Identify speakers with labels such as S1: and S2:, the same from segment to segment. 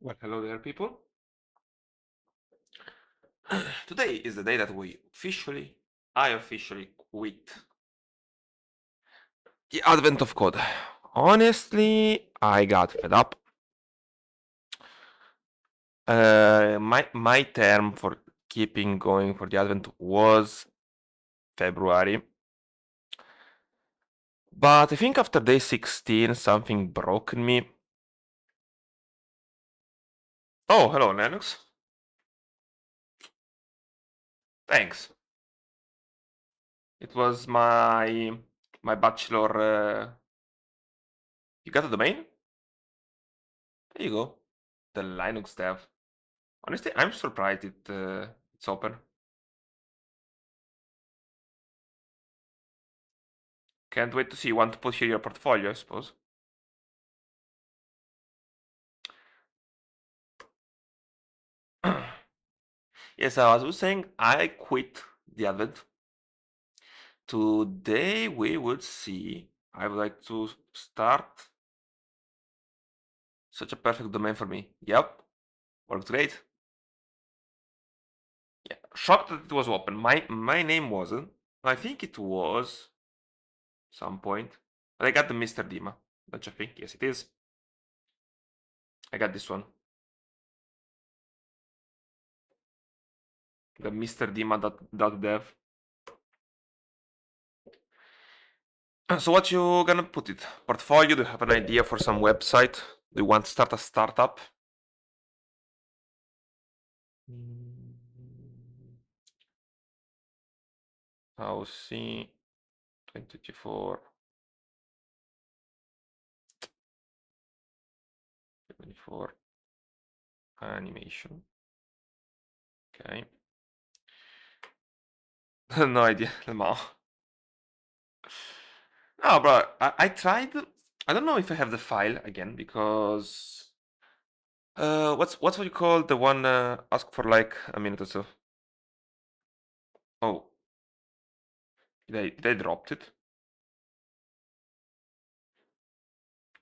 S1: Well, hello there, people. Today is the day that I officially quit the advent of code. Honestly, I got fed up. My term for keeping going for the advent was February, but I think after day 16 something broke in me. Oh, hello, Linux. Thanks. It was my bachelor. You got a domain? There you go. The Linux dev. Honestly, I'm surprised it's open. Can't wait to see. You want to put here your portfolio, I suppose. Yes, as I was saying, I quit the Advent. Today we would see. I would like to start. Such a perfect domain for me. Yep, worked great. Yeah, shocked that it was open. My name wasn't. I think it was some point. But I got the Mr. Dima. Don't you think? Yes, it is. I got this one. The Mr. Dima.dev. So what you gonna put it? Portfolio? Do you have an idea for some website? Do you want to start a startup? I'll see 2024, 24 animation. Okay. No idea. No, no, bro. I tried. I don't know if I have the file again because what's what you call the one ask for like a minute or so. Oh, did I dropped it?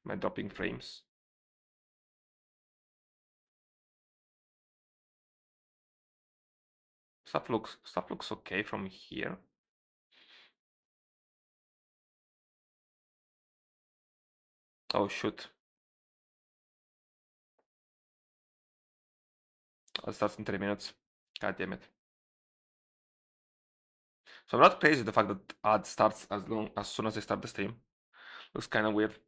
S1: Am I dropping frames? Stuff looks okay from here. Oh shoot. I'll start in 3 minutes. God damn it. So I'm not crazy the fact that ad starts as soon as I start the stream. Looks kind of weird.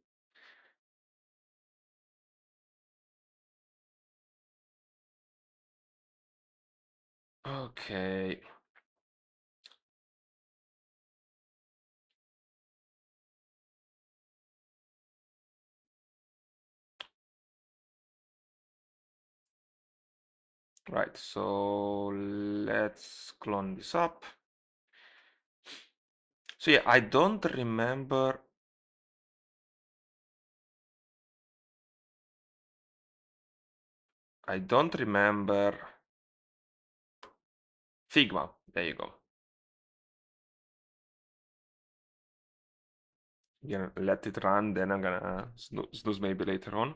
S1: Okay. Right, so let's clone this up. So yeah, I don't remember. I don't remember Figma. There you go. Gonna let it run, then I'm gonna snooze maybe later on.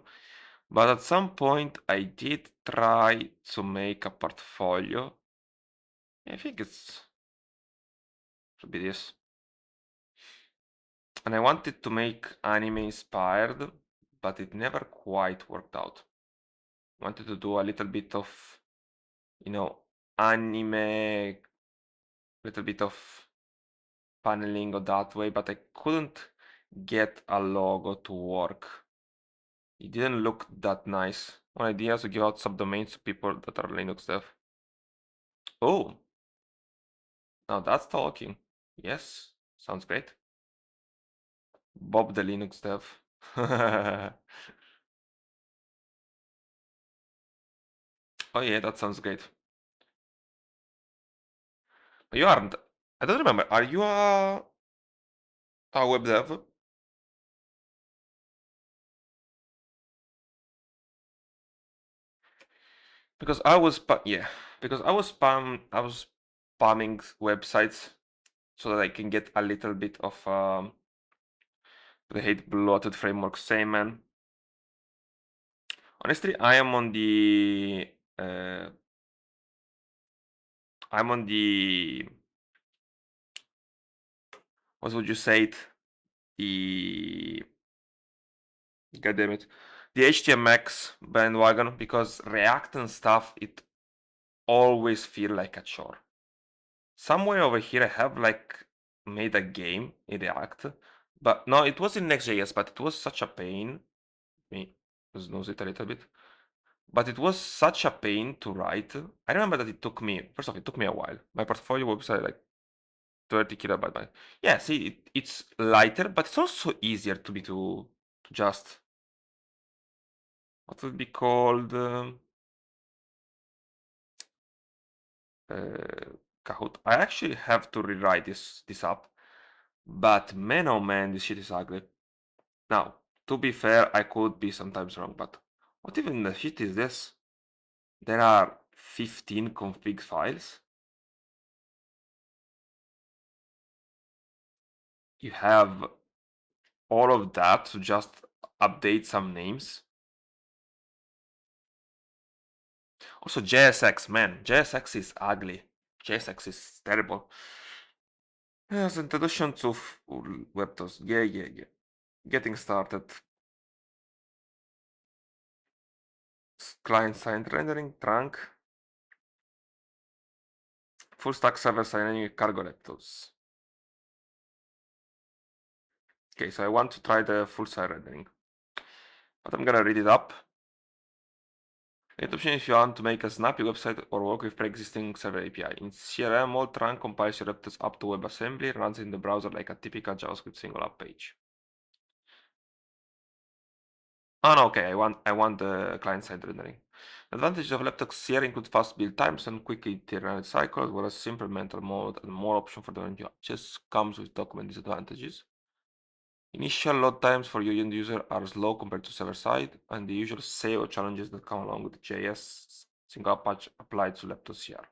S1: But at some point, I did try to make a portfolio. I think it's should be this. And I wanted to make anime inspired, but it never quite worked out. Wanted to do a little bit of, anime, little bit of paneling or that way, but I couldn't get a logo to work. It didn't look that nice. One idea is to give out subdomains to people that are Linux dev. Oh, now that's talking. Yes, sounds great. Bob the Linux dev. Oh yeah, that sounds great. You aren't. I don't remember. Are you a web dev? Because I was yeah, because I was spamming websites so that I can get a little bit of the hate bloated framework. Same man. Honestly, I am on the I'm on the, what would you say it? The, God damn it, the HTMX bandwagon, because React and stuff, it always feel like a chore. Somewhere over here I have like made a game in React, but no, it was in Next.js, but it was such a pain. Me snooze it a little bit. But it was such a pain to write. I remember that it took me, first off, it took me a while. My portfolio website like 30 kilobyte. But yeah, see, it's lighter, but it's also easier to be to just, what would be called, Kahoot. I actually have to rewrite this up, but man, oh man, this shit is ugly. Now, to be fair, I could be sometimes wrong, but what even the shit is this? There are 15 config files. You have all of that to just update some names. Also, JSX, man, JSX is ugly. JSX is terrible. Yes, introduction to Leptos. Yeah. Getting started. Client-side rendering, trunk. Full stack server-side rendering, cargo Leptos. Okay, so I want to try the full-side rendering. But I'm gonna read it up. Great option if you want to make a snappy website or work with pre-existing server API. In CRM mode, trunk compiles your Leptos up to WebAssembly, runs in the browser like a typical JavaScript single app page. Oh no, okay, I want the client-side rendering. Advantages of Leptos here include fast build times and quick iterative cycles, whereas simple mental mode and more option for the end just comes with document disadvantages. Initial load times for your end user are slow compared to server side, and the usual SEO challenges that come along with the JS single patch applied to Leptos here.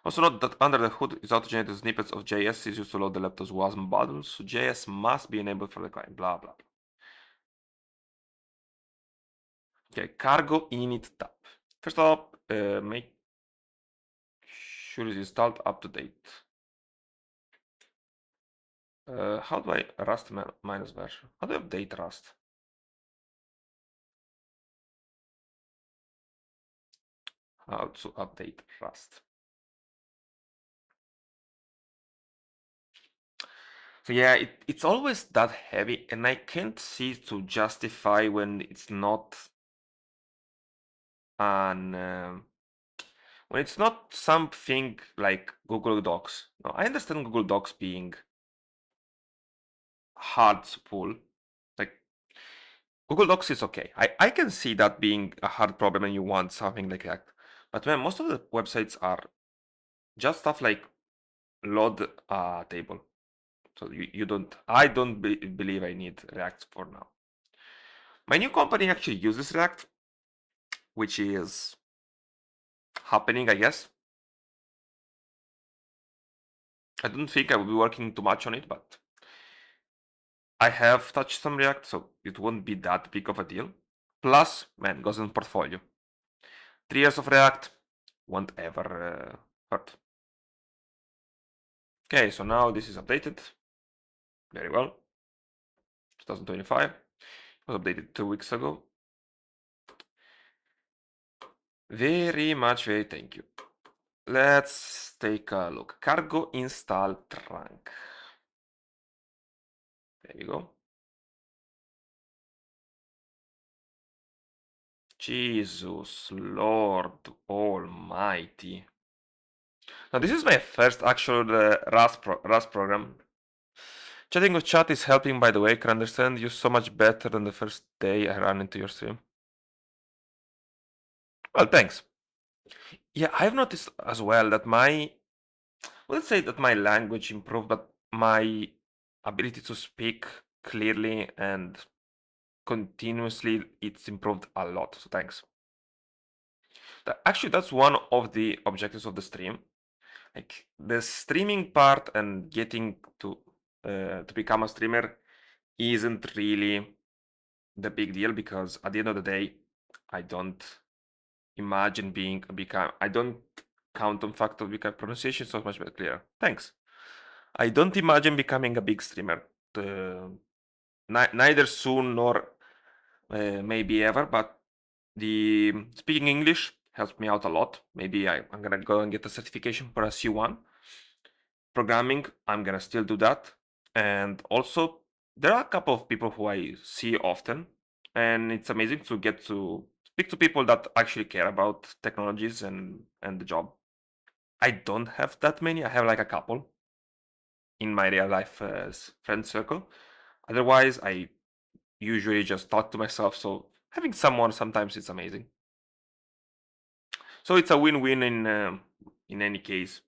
S1: Also note that under the hood is auto-generated snippets of JS is used to load the Leptos WASM modules, so JS must be enabled for the client, blah blah blah. Okay, cargo init tab. First off, make sure it's installed up to date. How do I Rust minus version? How do I update Rust? How to update Rust? So yeah, it's always that heavy, and I can't see to justify when it's not an when it's not something like Google Docs. Now, I understand Google Docs being hard to pull. Like Google Docs is okay. I can see that being a hard problem and you want something like that. But man, most of the websites are just stuff like load a table. So you don't, I don't believe I need React for now. My new company actually uses React, which is happening, I guess. I don't think I will be working too much on it, but I have touched some React, so it won't be that big of a deal. Plus, man, goes in portfolio. 3 years of React won't ever hurt. Okay, so now this is updated. Very well. 2025. It was updated 2 weeks ago. Very thank you. Let's take a look. Cargo install trunk. There you go. Jesus Lord Almighty. Now this is my first actual Rust program. Chatting with chat is helping, by the way. I can understand you so much better than the first day I ran into your stream. Well, thanks. Yeah, I've noticed as well that let's say that my language improved, but my ability to speak clearly and continuously, it's improved a lot. So thanks. Actually, that's one of the objectives of the stream. Like the streaming part and getting to become a streamer isn't really the big deal, because at the end of the day, I don't imagine being become. I don't count on fact of become pronunciation so much better clear. Thanks. I don't imagine becoming a big streamer. Neither soon nor maybe ever, but the speaking English helps me out a lot. Maybe I'm gonna go and get a certification for a C1. Programming, I'm gonna still do that. And also, there are a couple of people who I see often, and it's amazing to get to speak to people that actually care about technologies and the job. I don't have that many. I have like a couple in my real life friend circle. Otherwise, I usually just talk to myself. So having someone sometimes it's amazing. So it's a win-win in any case.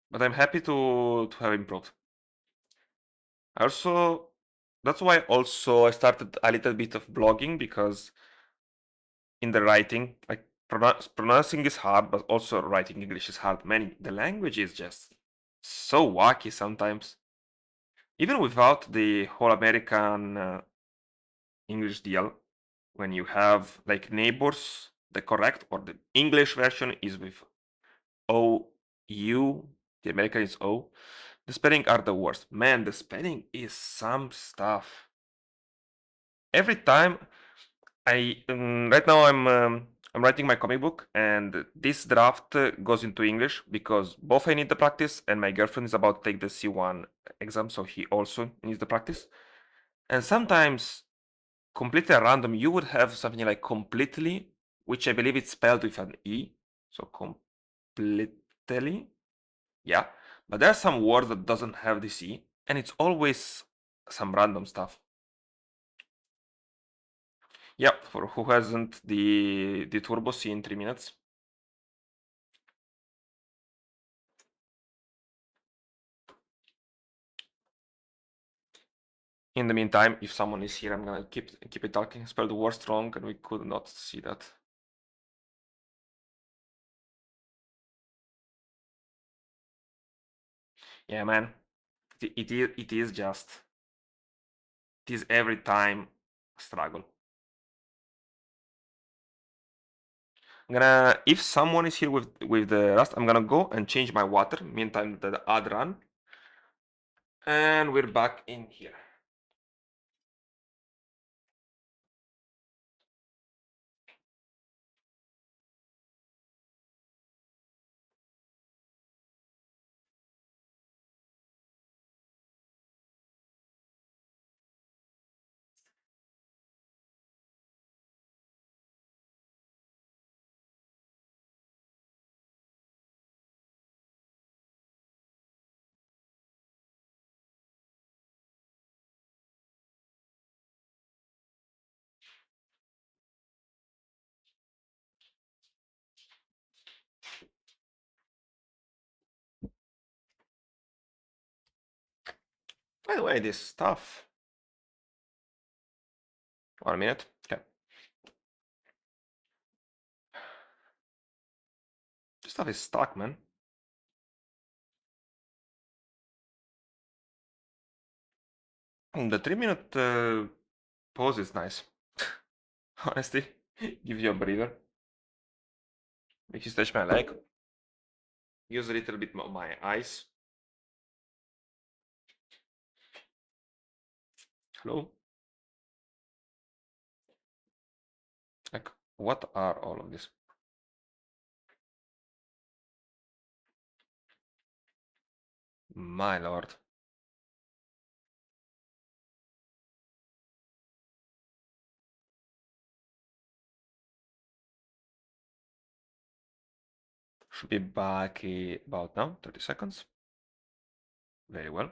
S1: But I'm happy to have improved. I also that's why also I started a little bit of blogging because in the writing, like pronouncing is hard, but also writing English is hard. Man, the language is just so wacky sometimes. Even without the whole American English deal, when you have like neighbors, the correct or the English version is with O U, the American is O. The spelling are the worst. Man, the spelling is some stuff. Every time right now I'm writing my comic book, and this draft goes into English because both I need the practice, and my girlfriend is about to take the C1 exam, so he also needs the practice. And sometimes completely at random, you would have something like completely, which I believe it's spelled with an E, so completely, yeah. But there are some words that doesn't have this E, and it's always some random stuff. Yeah, for who hasn't the turbo C in 3 minutes. In the meantime, if someone is here, I'm gonna keep it talking. Spell the worst wrong, and we could not see that. Yeah, man. It is just it is every time a struggle. I'm gonna if someone is here with the rust, I'm gonna go and change my water. Meantime, the ad run, and we're back in here. By the way, this stuff. 1 minute. Okay. This stuff is stuck, man. The 3 minute pause is nice. Honestly, gives you a breather. Makes you stretch my leg. Use a little bit of my eyes. Hello? Like, what are all of this? My lord. Should be back about now, 30 seconds. Very well.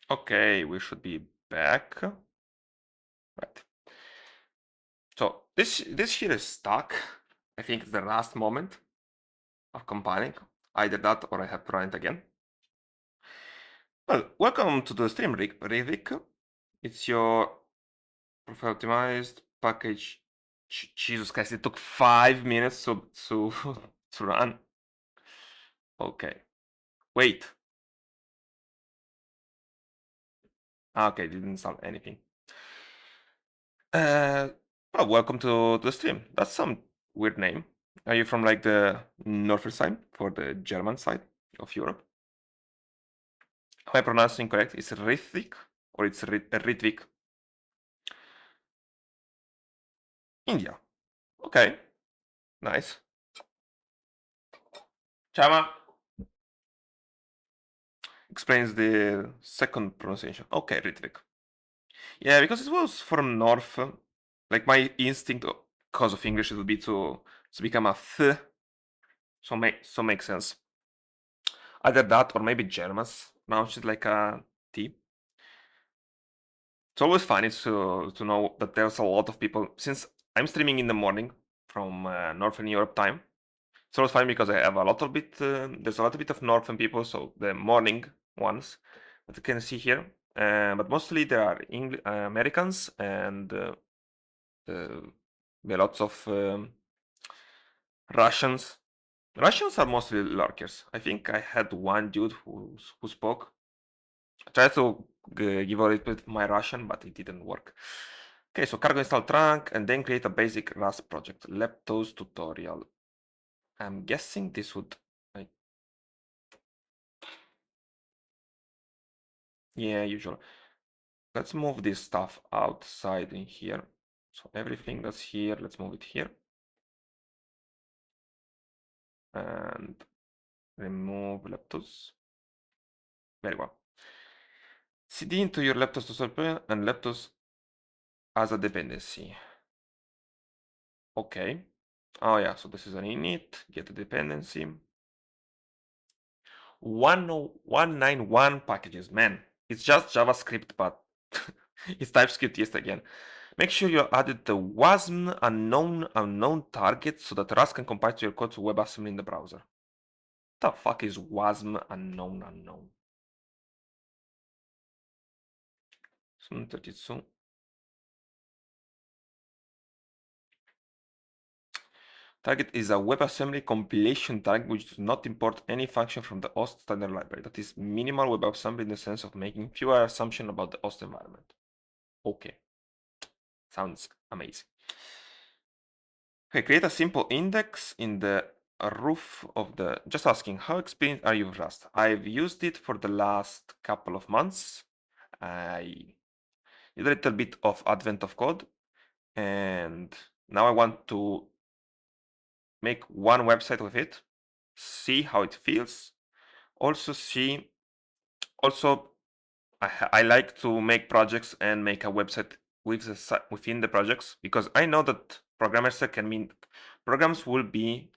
S1: Okay, we should be back. Right. So this here is stuck. I think it's the last moment of compiling. Either that or I have to run it again. Well, welcome to the stream, Rivik. It's your profile optimized package. Jesus Christ, it took 5 minutes to to run. Okay. Wait. Okay, didn't install anything. Well, welcome to the stream. That's some weird name. Are you from like the northern side, for the German side of Europe? Am I pronouncing correct? Is it Rithvik or it's Ritvik? India. Okay, nice. Chama explains the second pronunciation. Okay, Ritvik. Yeah, because it was from north. Like my instinct, because of English, it would be to become a th. So makes sense. Either that or maybe Germans pronounce it like a T. It's always funny to know that there's a lot of people, since I'm streaming in the morning from Northern Europe time. It's always funny because I have a little bit, there's a little bit of Northern people, so the morning ones that you can see here. But mostly there are Americans and there are lots of Russians. Russians are mostly lurkers. I think I had one dude who spoke. I tried to give a little bit of my Russian, but it didn't work. Okay, so cargo install trunk and then create a basic Rust project. Leptos tutorial. I'm guessing this would, like, yeah, usual. Let's move this stuff outside in here. So everything that's here, let's move it here. And remove Leptos. Very well. CD into your Leptos tutorial and Leptos as a dependency. Okay. Oh yeah, so this is an init, get a dependency. 191 packages, man. It's just JavaScript, but it's TypeScript yes again. Make sure you added the WASM unknown target so that Rust can compile to your code to WebAssembly in the browser. The fuck is WASM unknown? 32. Target is a WebAssembly compilation tag which does not import any function from the host standard library. That is minimal WebAssembly in the sense of making fewer assumptions about the host environment. Okay. Sounds amazing. Okay, create a simple index in the roof of the, just asking, how experienced are you with Rust? I've used it for the last couple of months. I did a little bit of advent of code, and now I want to make one website with it, see how it feels. Also I like to make projects and make a website within the projects, because I know that programs will be,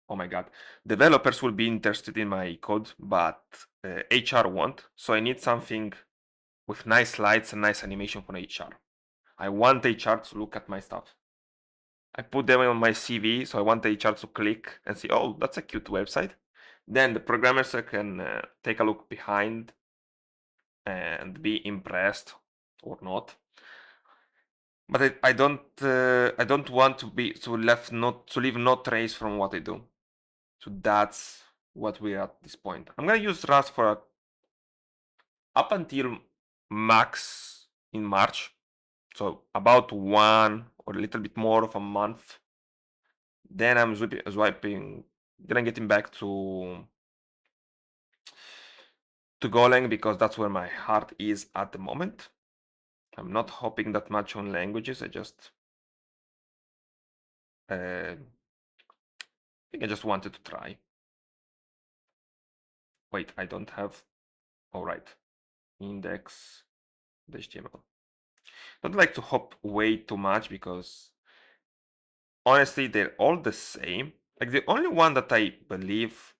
S1: oh my god, developers will be interested in my code, but HR won't. So I need something with nice slides and nice animation for HR. I want HR to look at my stuff. I put them on my CV, so I want HR to click and see, oh, that's a cute website. Then the programmers can take a look behind and be impressed or not. But I don't want to leave no trace from what I do. So that's what we're at this point. I'm gonna use Rust for up until max in March, so about one or a little bit more of a month. Then I'm swiping. Then I'm getting back to Golang, because that's where my heart is at the moment. I'm not hoping that much on languages. I think I just wanted to try. Wait, I don't have. All right, index HTML. Don't like to hop way too much, because honestly they're all the same. Like the only one that I believe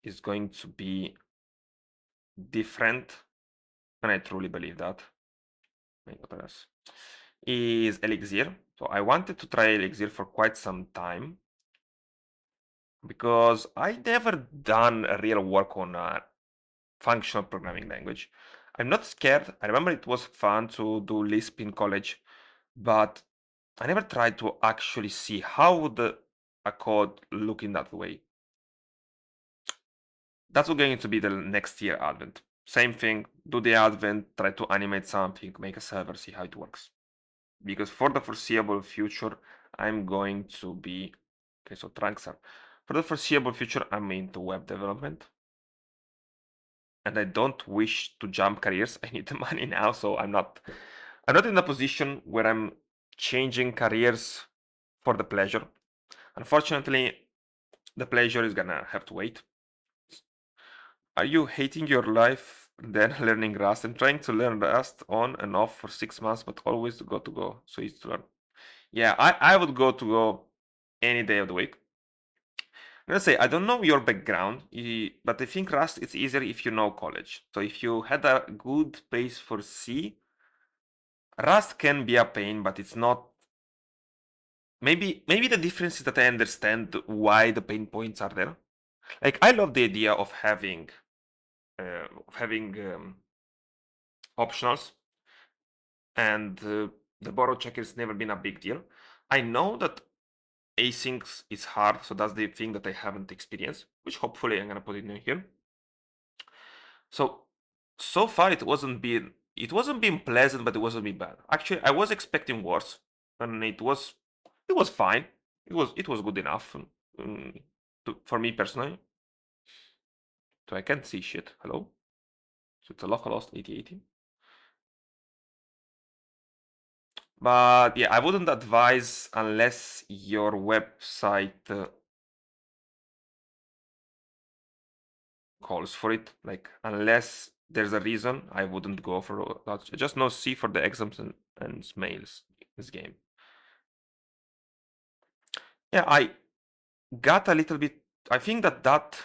S1: is going to be different, and I truly believe that, is Elixir. So I wanted to try Elixir for quite some time, because I never done a real work on a functional programming language. I'm not scared. I remember it was fun to do Lisp in college, but I never tried to actually see how would a code look in that way. That's going to be the next year advent. Same thing, do the advent, try to animate something, make a server, see how it works. Because for the foreseeable future, I'm going to be, okay, so trunks are, for the foreseeable future, I'm into web development. And I don't wish to jump careers. I need the money now, so I'm not in a position where I'm changing careers for the pleasure. Unfortunately, the pleasure is gonna have to wait. Are you hating your life then learning Rust? I'm trying to learn Rust on and off for 6 months, but always to go. So easy to learn. Yeah, I would go to go any day of the week. Let's say I don't know your background, but I think Rust it's easier if you know college. So if you had a good base for C, Rust can be a pain, but it's not. Maybe the difference is that I understand why the pain points are there. Like I love the idea of having optionals, and the borrow checker has never been a big deal. I know that asyncs is hard, so that's the thing that I haven't experienced, which hopefully I'm gonna put it in here. So far it wasn't been pleasant, but it wasn't been bad. Actually, I was expecting worse, and it was fine. It was good enough for me personally. So I can't see shit. Hello. So it's a localhost 8080. But yeah, I wouldn't advise unless your website calls for it. Like unless there's a reason, I wouldn't go for that. Just no C for the exams and mails this game. Yeah, I got a little bit. I think that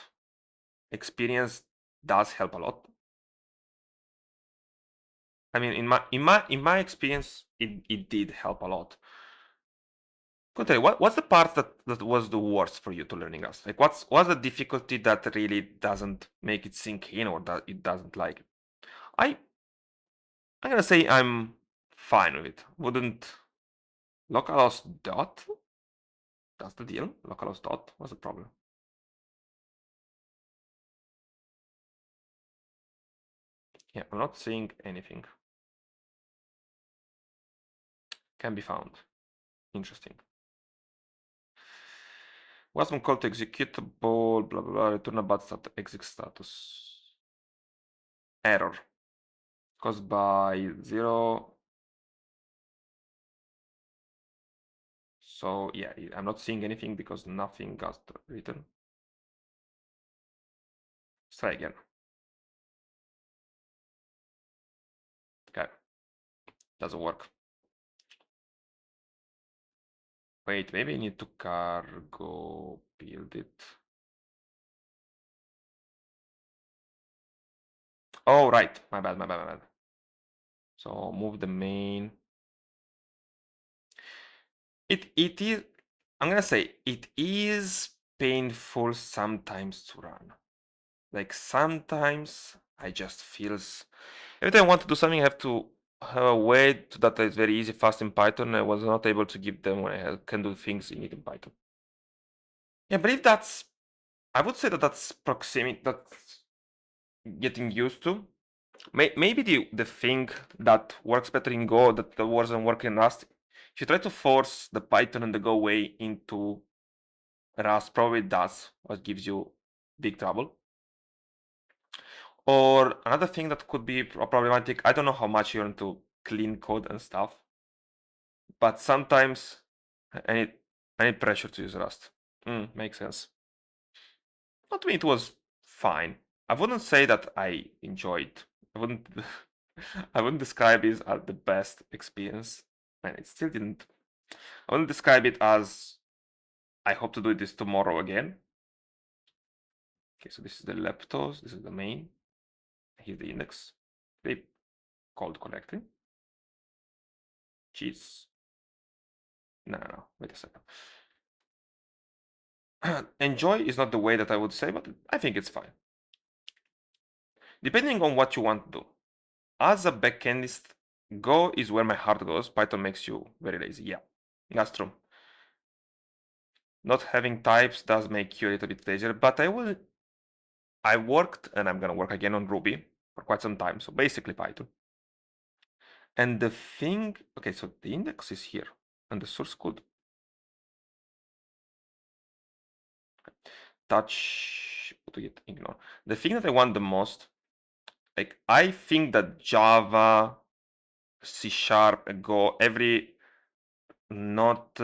S1: experience does help a lot. I mean, in my experience, it did help a lot. Continue. What's the part that was the worst for you to learning Rust? Like, what's the difficulty that really doesn't make it sink in, or that it doesn't like it? I I'm gonna say I'm fine with it. Wouldn't localhost dot? That's the deal. Localhost dot. What's the problem? Yeah, I'm not seeing anything. Can be found. Interesting. What's one call to executable? Blah blah blah. Return a bad exec status. Error caused by 0. So yeah, I'm not seeing anything because nothing got written. Let's try again. Okay, doesn't work. Wait, maybe I need to cargo build it. Oh, right. My bad. So move the main. It is. I'm gonna say it is painful sometimes to run. Like sometimes I just feels every time I want to do something, I have to have a way that is very easy, fast in Python. I was not able to give them when I can do things in it in Python. Yeah, I believe I would say that's proximity. That's getting used to. Maybe the thing that works better in Go that wasn't working in Rust. If you try to force the Python and the Go way into Rust, probably does what gives you big trouble. Or another thing that could be problematic. I don't know how much you're into clean code and stuff, but sometimes I need pressure to use Rust. Makes sense. Not to me, it was fine. I wouldn't say that I enjoyed. I wouldn't. I wouldn't describe it as the best experience, and it still didn't. I wouldn't describe it as I hope to do this tomorrow again. Okay, so this is the Leptos. This is the main. Here's the index. They called correctly. Jeez. No. Wait a second. enjoy is not the way that I would say, but I think it's fine. Depending on what you want to do. As a backendist, Go is where my heart goes. Python makes you very lazy. Yeah, that's true. Not having types does make you a little bit lazier, but I worked and I'm gonna work again on Ruby for quite some time, so basically Python. And the thing, okay, so the index is here and the source code. Touch, what do you ignore? The thing that I want the most, like I think that Java, C Sharp, Go, not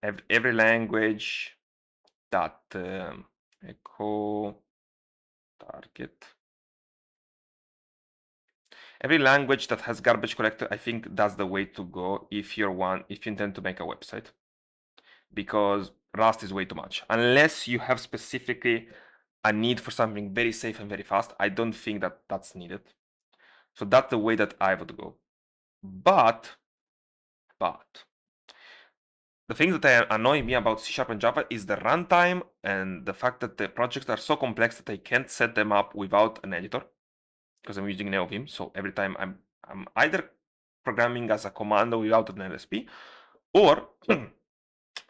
S1: every language that echo target. Every language that has garbage collector, I think that's the way to go if you intend to make a website. Because Rust is way too much. Unless you have specifically a need for something very safe and very fast, I don't think that that's needed. So that's the way that I would go. But the thing that annoy me about C# and Java is the runtime and the fact that the projects are so complex that I can't set them up without an editor because I'm using NeoVim. So every time I'm either programming as a commando without an LSP, or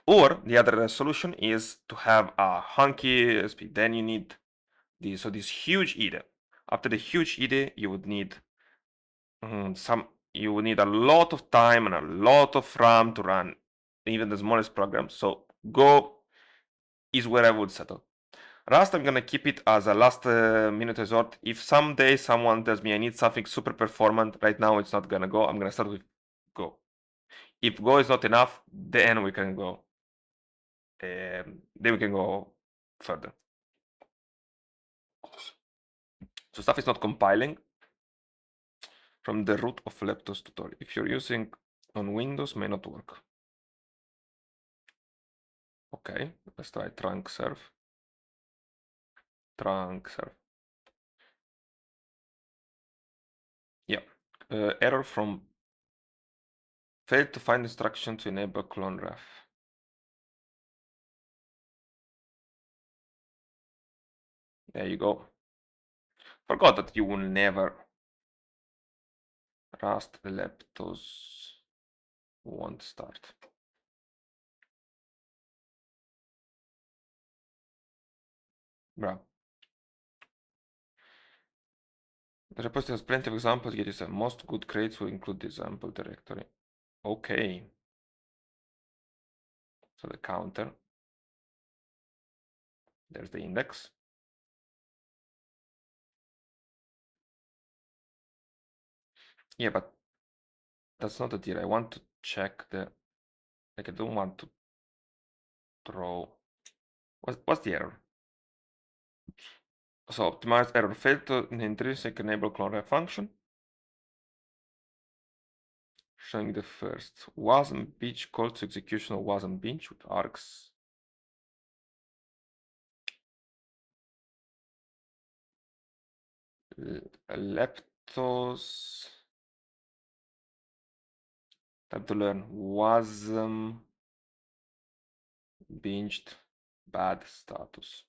S1: or the other solution is to have a hunky LSP. Then you need this huge IDE. After the huge IDE, you would need you would need a lot of time and a lot of RAM to run even the smallest program. So Go is where I would settle. Rust, I'm gonna keep it as a last minute resort. If someday someone tells me I need something super performant, right now it's not gonna go. I'm gonna start with Go. If Go is not enough, then we can go. Then we can go further. So stuff is not compiling from the root of Leptos tutorial. If you're using on Windows, may not work. Okay, let's try trunk serve. Trunk serve. Yeah, error from failed to find instruction to enable clone ref. There you go. Forgot that you will never Rust Leptos won't start. Bro. The repository has plenty of examples, yet the most good crates will include the example directory. Okay. So the counter. There's the index. Yeah, but that's not the deal. I want to check the, like I don't want to throw, what's the error? So optimized error failed to intrinsic enable clone ref function. Showing the first wasm binge called to execution of wasm binge with args. Leptos. Time to learn wasm binged bad status.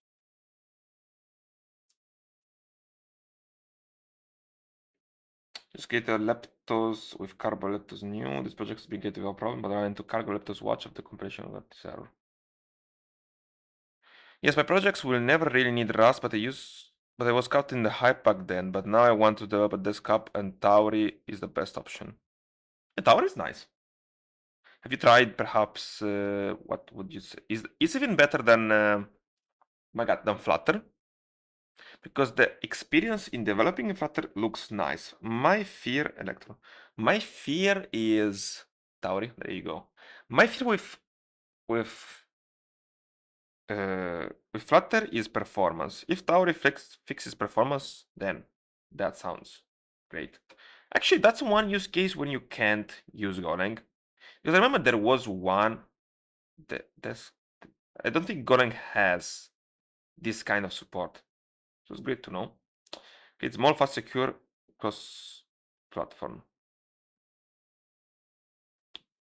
S1: Just get a Leptos with cargo Leptos new. This project has been getting without problem, but I went to cargo Leptos watch of the completion of that error. Yes, my projects will never really need Rust, but I was caught in the hype back then, but now I want to develop a desktop and Tauri is the best option. The Tauri is nice. Have you tried perhaps what would you say? Is even better than my god, than Flutter? Because the experience in developing in Flutter looks nice. My fear is Tauri, there you go. My fear with Flutter is performance. If Tauri fixes performance, then that sounds great. Actually, that's one use case when you can't use Golang. Because I remember there was one I don't think Golang has this kind of support. So it's great to know. It's more fast, secure, cross-platform.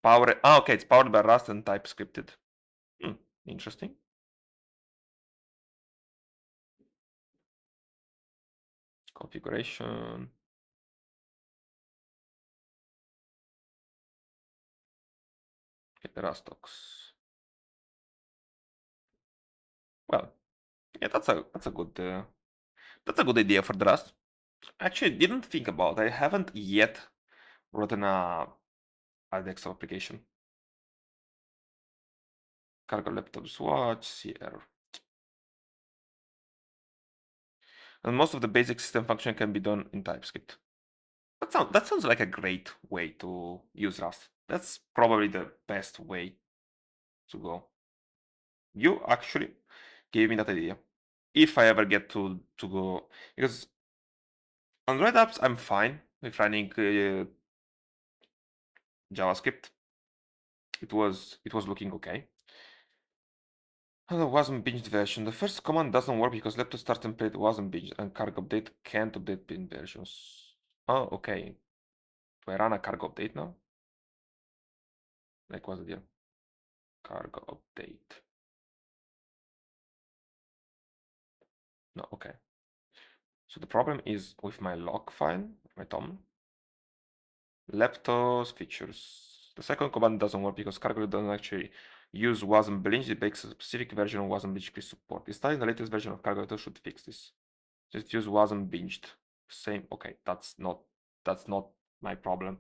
S1: Okay, it's powered by Rust and TypeScripted. Interesting. Configuration. Get the Rastox. Well, yeah, that's a good idea for the Rust. Actually, didn't think about. I haven't yet written a desktop application. Cargo laptop swatch, CR. And most of the basic system function can be done in TypeScript. That sounds like a great way to use Rust. That's probably the best way to go. You actually gave me that idea. If I ever get to go, because Android apps I'm fine with running JavaScript. It was looking okay. And the wasn't binged version. The first command doesn't work because Leptos start template wasn't binged and cargo update can't update bin versions. Oh, okay. Do I run a cargo update now? Like what's the deal? Cargo update. No, okay. So the problem is with my log file, my Tom. Leptos features. The second command doesn't work because cargo doesn't actually use wasn't bleached. It makes a specific version of wasn't bleached support. Installing the latest version of cargo should fix this. Just use wasn't binged. Same. Okay, that's not my problem.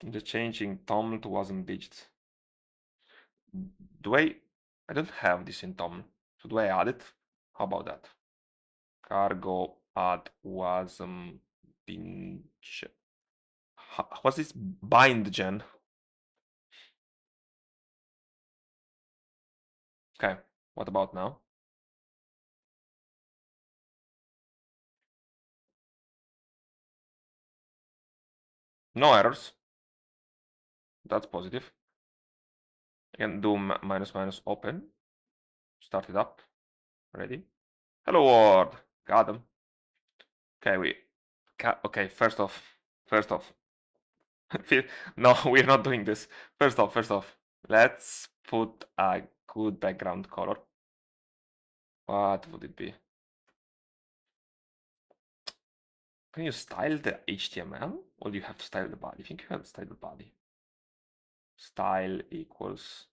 S1: The changing Tom to wasn't binged. Do I don't have this in Tom. So do I add it? How about that? Cargo add wasn't binge. What's this bind gen? Okay, what about now? No errors. That's positive. I can do minus minus open. Start it up. Ready? Hello world. Got them. Okay, okay, first off. No, we're not doing this. First off, let's put a good background color. What would it be? Can you style the HTML? Or do you have to style the body? I think you have to style the body. Style equals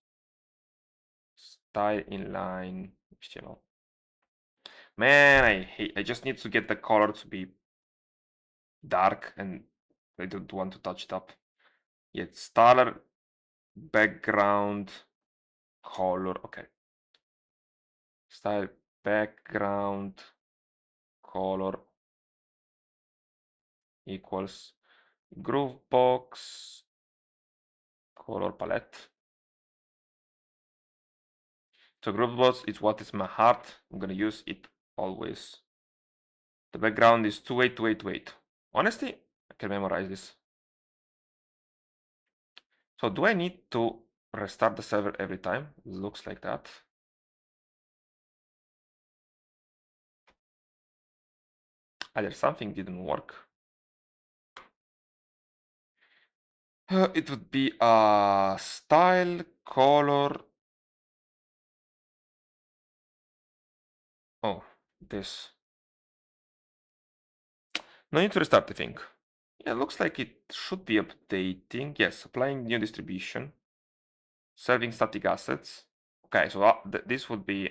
S1: style inline HTML. Man, I just need to get the color to be dark and I don't want to touch it up. Yet style background color. Okay. Style background color equals groovebox color palette. So groovebox is what is my heart. I'm gonna use it always. The background is 282828. Honestly, I can memorize this. So do I need to restart the server every time? Looks like that. Either something didn't work. It would be a style color. Oh, this. No need to restart, I think. Yeah, looks like it should be updating. Yes, applying new distribution. Serving static assets. Okay, so this would be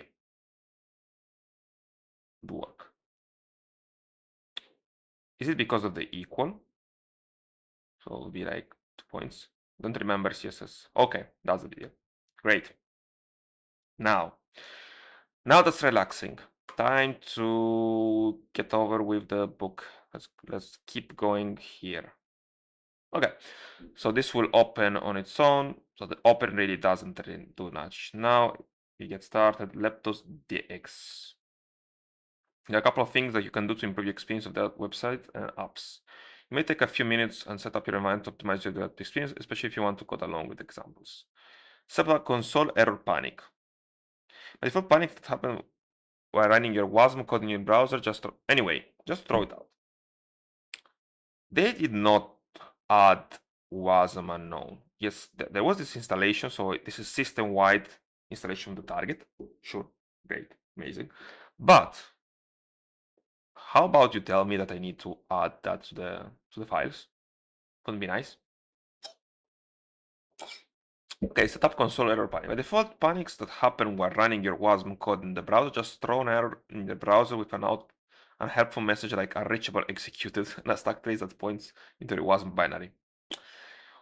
S1: the work. Is it because of the equal? So it will be like 2 points. Don't remember CSS. Okay, that's the video. Great. Now that's relaxing. Time to get over with the book. Let's keep going here. Okay, so this will open on its own. So the open really doesn't really do much. Now we get started. Leptos DX. There are a couple of things that you can do to improve the experience of that website and apps. It may take a few minutes and set up your environment to optimize your developer experience, especially if you want to code along with examples. Set up console error panic. By default, panic that happens while running your WASM code in your browser, just throw it out. They did not add WASM unknown. Yes, there was this installation, so this is system-wide installation of the target. Sure, great, amazing. But how about you tell me that I need to add that to the files? Wouldn't be nice. Okay, set up console error panic. By default, panics that happen while running your WASM code in the browser just throw an error in the browser with an unhelpful message like unreachable executed and a stack trace that points into the WASM binary.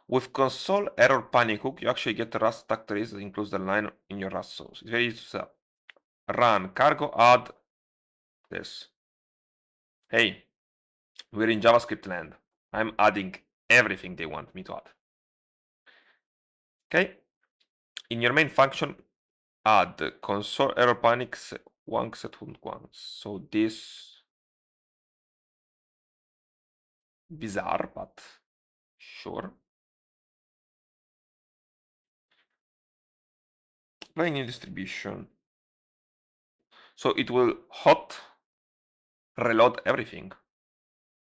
S1: With console error panic hook, you actually get a Rust stack trace that includes the line in your Rust source. It's very easy to set up. Run cargo add this. Hey, we're in JavaScript land. I'm adding everything they want me to add. Okay, in your main function, add console error panic one set once. So this bizarre, but sure. Apply new distribution. So it will hot reload everything.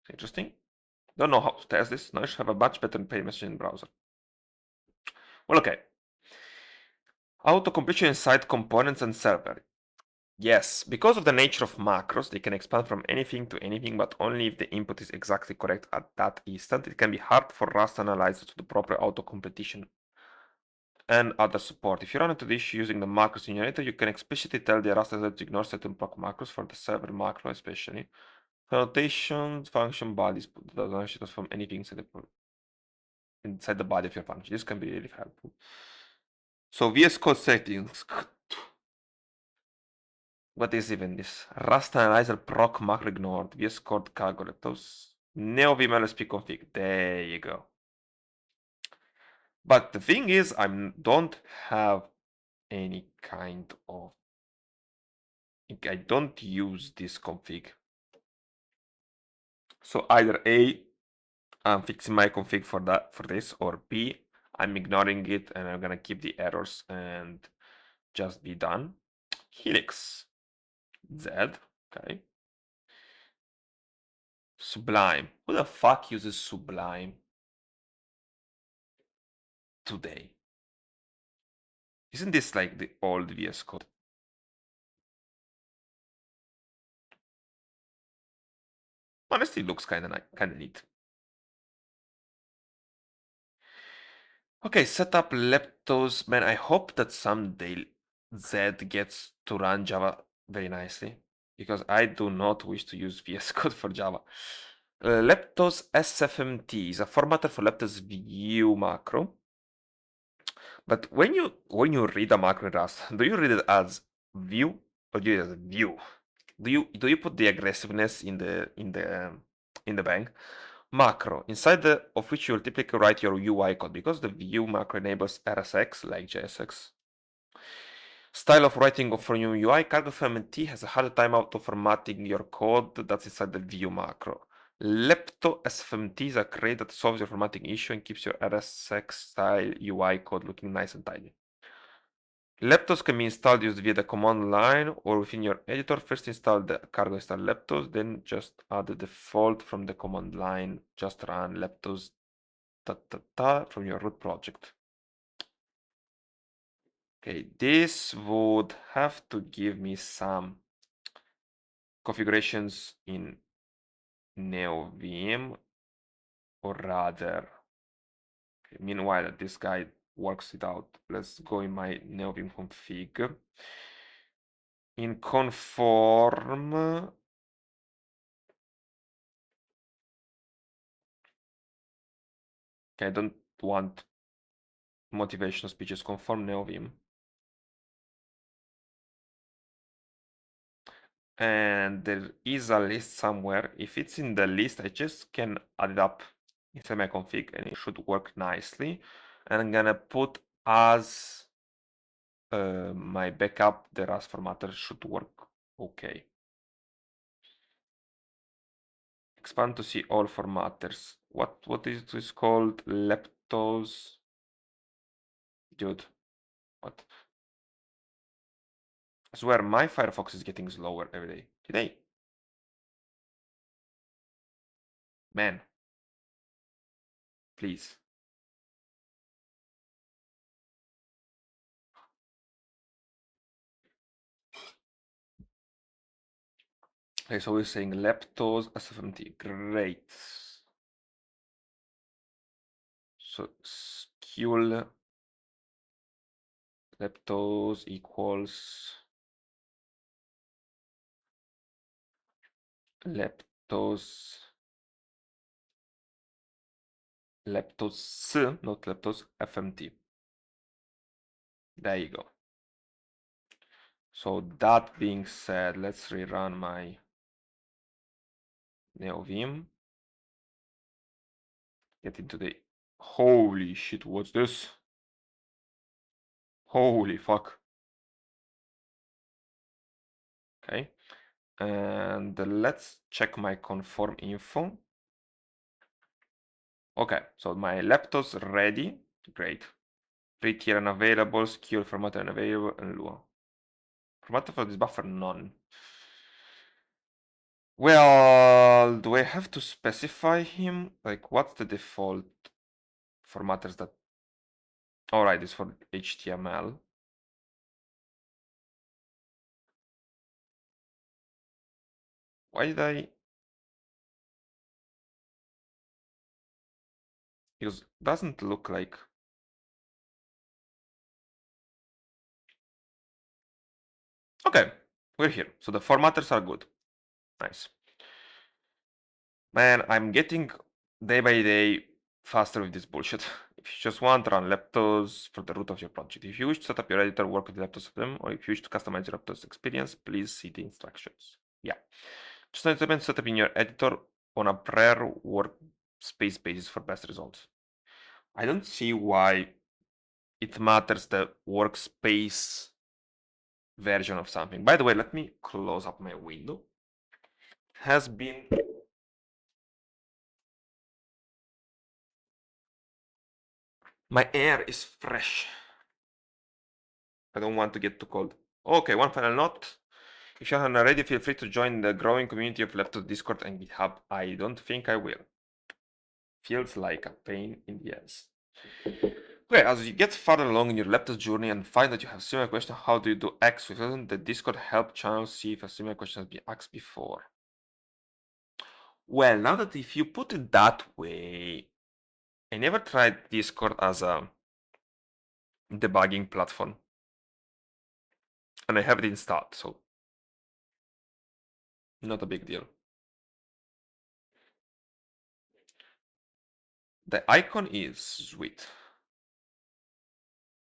S1: Interesting. Don't know how to test this. Now I should have a much better pay message in the browser. Well, okay. Auto completion inside components and server. Yes, because of the nature of macros, they can expand from anything to anything, but only if the input is exactly correct at that instant. It can be hard for Rust analyzers to do proper auto completion and other support. If you run into the issue using the macros generator, you can explicitly tell the Rust analyzer to ignore certain proc macros for the server macro, especially. Annotations, function bodies, does not transform anything inside the body of your function. This can be really helpful. So VS Code settings. What is even this? Rust analyzer proc macro ignored. VS Code cargo Leptos. NeoVim LSP config. There you go. But the thing is, I don't have any kind of. I don't use this config. So either A, I'm fixing my config for this, or B, I'm ignoring it and I'm gonna keep the errors and just be done. Helix. Z. Okay. Sublime. Who the fuck uses Sublime today? Isn't this like the old VS Code? Honestly, it looks kind of neat. Okay, set up Leptos. Man, I hope that someday Z gets to run Java very nicely, because I do not wish to use VS Code for Java. Leptos SFMT is a formatter for Leptos view macro. But when you read a macro in Rust, do you read it as view or do you read it as view? Do you put the aggressiveness in the bank? Macro, inside of which you will typically write your UI code, because the view macro enables RSX like JSX. Style of writing for your UI, cargo FMT has a harder time auto formatting your code that's inside the view macro. Lepto SFMT is a crate that solves your formatting issue and keeps your RSX style UI code looking nice and tidy. Leptos can be installed used via the command line or within your editor. First install the cargo install Leptos, then just add the default from the command line. Just run Leptos from your root project. Okay, this would have to give me some configurations in NeoVim, or rather, okay, meanwhile this guy works it out. Let's go in my NeoVim config. In conform, okay, I don't want motivational speeches, conform NeoVim. And there is a list somewhere. If it's in the list, I just can add it up inside my config and it should work nicely. And I'm gonna put as my backup, the Rust formatter should work okay. Expand to see all formatters. What is this called? Leptos. Dude, what? I swear my Firefox is getting slower every day. Today. Man. Please. Okay, so we're saying Leptos SFMT. Great. So Skule Leptos equals Leptos not Leptos FMT. There you go. So that being said, let's rerun my NeoVim. Get into the... Holy shit, what's this? Holy fuck. Okay. And let's check my conform info. Okay, so my Leptos ready. Great. Pre-tier unavailable, skill formatter unavailable, and Lua. Formatter for this buffer, none. Well, do I have to specify him? Like, what's the default formatters that... Alright, it's for HTML. Why did I... Because it doesn't look like... Okay, we're here. So the formatters are good. Nice. Man, I'm getting day by day faster with this bullshit. If you just want, run Leptos for the root of your project. If you wish to set up your editor, work with Leptos of them, or if you wish to customize your Leptos experience, please see the instructions. Yeah. Just need to set up in your editor on a rare workspace basis for best results. I don't see why it matters the workspace version of something. By the way, let me close up my window. Has been my air is fresh. I don't want to get too cold. Okay, one final note. If you haven't already, feel free to join the growing community of Leptos Discord and GitHub. I don't think I will. Feels like a pain in the ass. Okay, as you get further along in your Leptos journey and find that you have similar questions, how do you do X? Doesn't the Discord help channel see if a similar question has been asked before? Well, now that if you put it that way, I never tried Discord as a debugging platform. And I have it installed, so not a big deal. The icon is sweet.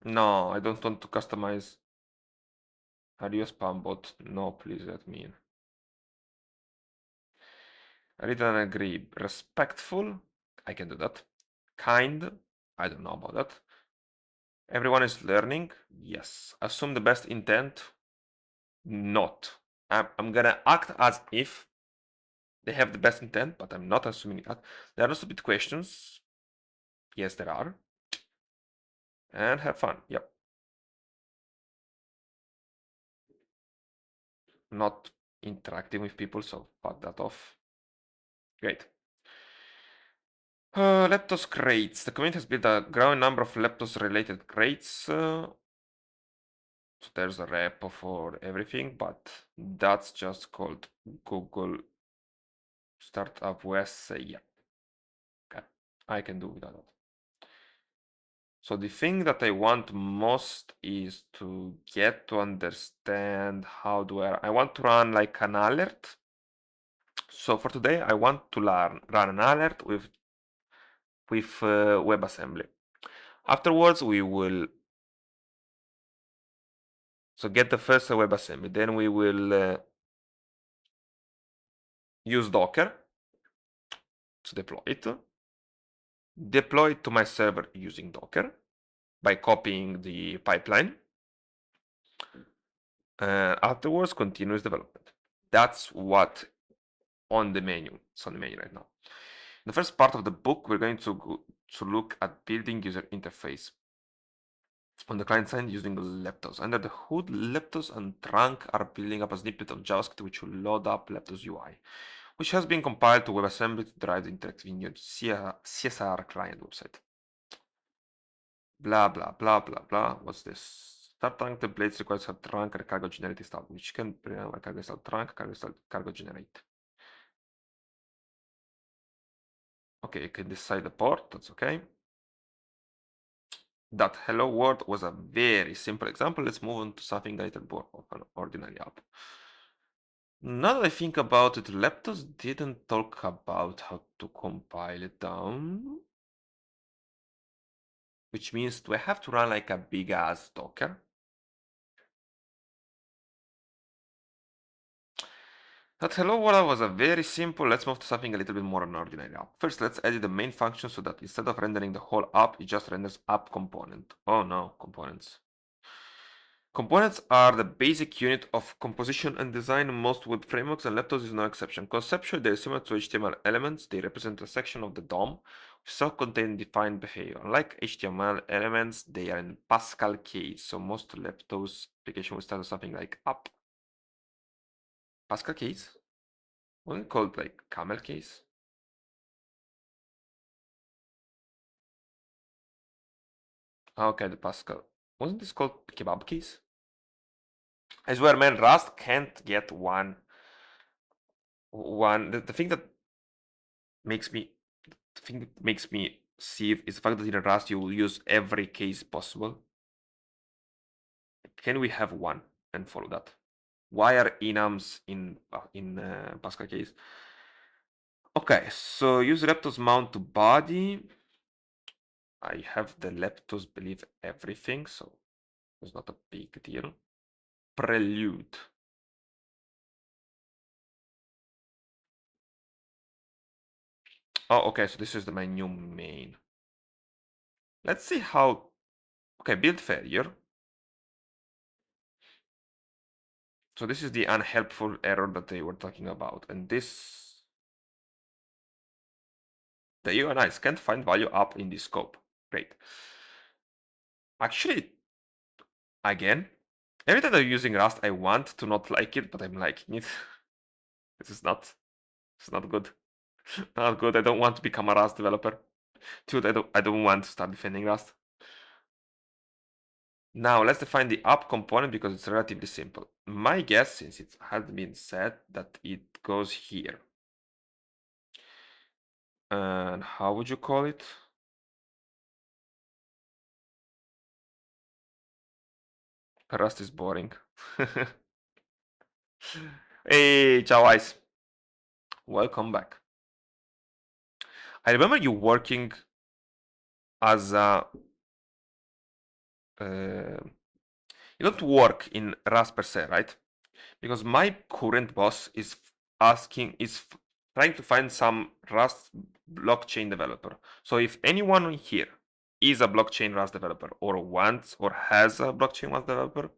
S1: No, I don't want to customize. Are you a spam bot? No, please let me in. I didn't agree. Respectful? I can do that. Kind? I don't know about that. Everyone is learning? Yes. Assume the best intent? Not. I'm gonna act as if they have the best intent, but I'm not assuming that. There are no stupid questions. Yes, there are. And have fun. Yep. Not interacting with people, so fuck that off. Great. Leptos crates. The community has built a growing number of Leptos related crates. So there's a repo for everything, but that's just called Google Startup OS. Yeah. Okay. I can do without that. So the thing that I want most is to get to understand how do I want to run like an alert. So for today, I want to run an alert with WebAssembly. Afterwards, we will get the first WebAssembly. Then we will use Docker to deploy it. Deploy it to my server using Docker by copying the pipeline. Afterwards, continuous development. That's what on the menu. It's on the menu right now. In the first part of the book, we're going to look at building user interface on the client side using Leptos. Under the hood, Leptos and Trunk are building up a snippet of JavaScript which will load up Leptos UI, which has been compiled to WebAssembly to drive the interactive in your CSR client website. Blah, blah, blah, blah, blah. What's this? Start trunk templates requires a trunk and cargo generate style, which can prevent a cargo style trunk, cargo style cargo generate. Okay, you can decide the port, that's okay. That hello world was a very simple example. Let's move on to something a little more of an ordinary app. Now that I think about it, Leptos didn't talk about how to compile it down. Which means do I have to run like a big ass Docker? That hello world was a very simple. Let's move to something a little bit more an ordinary app. First, let's edit the main function so that instead of rendering the whole app, it just renders app component. Oh no, components. Components are the basic unit of composition and design in most web frameworks, and Leptos is no exception. Conceptually, they're similar to HTML elements. They represent a section of the DOM with self-contained defined behavior. Unlike HTML elements, they are in Pascal case, so most Leptos application will start with something like app. Pascal case? Wasn't it called like camel case? Okay, the Pascal. Wasn't this called kebab case? I swear, man, Rust can't get one. The thing that makes me see is the fact that in Rust you will use every case possible. Can we have one and follow that? Why are enums in Pascal case? Okay, so use Leptos mount to body. I have the Leptos believe everything, so it's not a big deal. Prelude. Oh, okay, so this is my new main. Let's see how. Okay, build failure. So this is the unhelpful error that they were talking about, and this. The UNIs can't find value up in this scope. Great. Actually, again, every time I'm using Rust, I want to not like it, but I'm liking it. This is not. It's not good. Not good. I don't want to become a Rust developer. Dude, I don't want to start defending Rust. Now let's define the app component because it's relatively simple. My guess, since it has been said, that it goes here. And how would you call it? Rust is boring. Hey, ciao Ice. Welcome back. I remember you working as a you don't work in Rust per se, right? Because my current boss is trying to find some Rust blockchain developer. So if anyone here is a blockchain Rust developer or wants or has a blockchain Rust developer,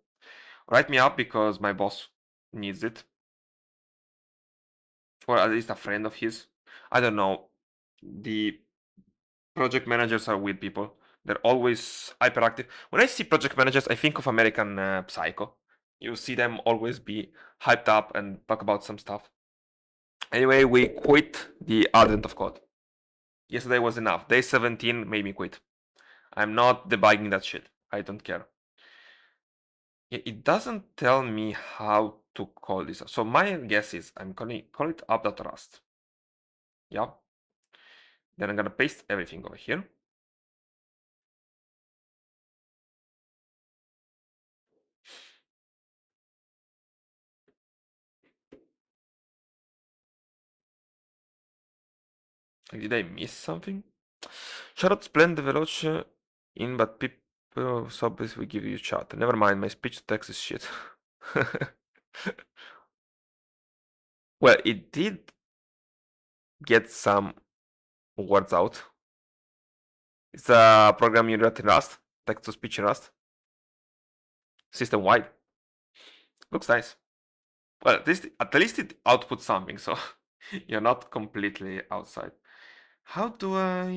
S1: write me up because my boss needs it. Or at least a friend of his. I don't know. The project managers are weird people. They're always hyperactive. When I see project managers, I think of American Psycho. You see them always be hyped up and talk about some stuff. Anyway, we quit the Advent of Code. Yesterday was enough. Day 17 made me quit. I'm not debugging that shit. I don't care. It doesn't tell me how to call this. So my guess is I'm gonna call it up.rust. Yeah. Then I'm gonna paste everything over here. Did I miss something? Shoutouts blend veloce in, but people subways will give you chat. Never mind, my speech to text is shit. Well, it did get some words out. It's a program you wrote in Rust, text to speech in Rust, system wide. Looks nice. Well, at least it outputs something, so you're not completely outside. How do I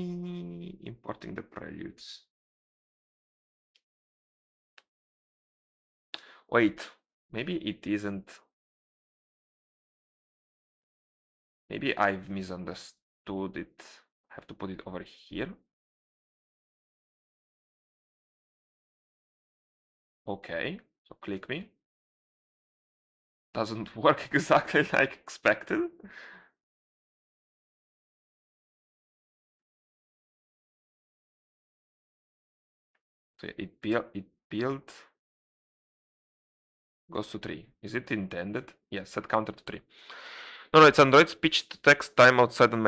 S1: importing the preludes? Wait, maybe it isn't. Maybe I've misunderstood it. I have to put it over here. Okay, so click me. Doesn't work exactly like expected. So it built goes to 3. Is it intended? Yes, set counter to 3. No, it's Android speech to text time outside on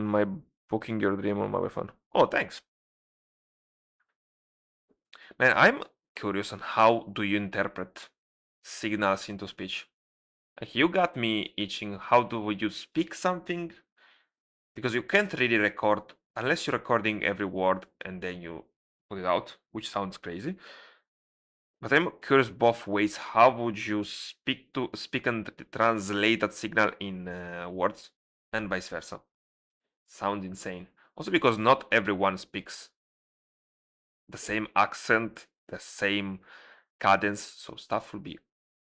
S1: my booking your dream on my phone. Oh, thanks. Man, I'm curious on how do you interpret signals into speech. Like you got me itching. How do you speak something? Because you can't really record unless you're recording every word and then you put it out, which sounds crazy. But I'm curious both ways. How would you speak and translate that signal in words, and vice versa? Sound insane. Also because not everyone speaks the same accent, the same cadence, so stuff will be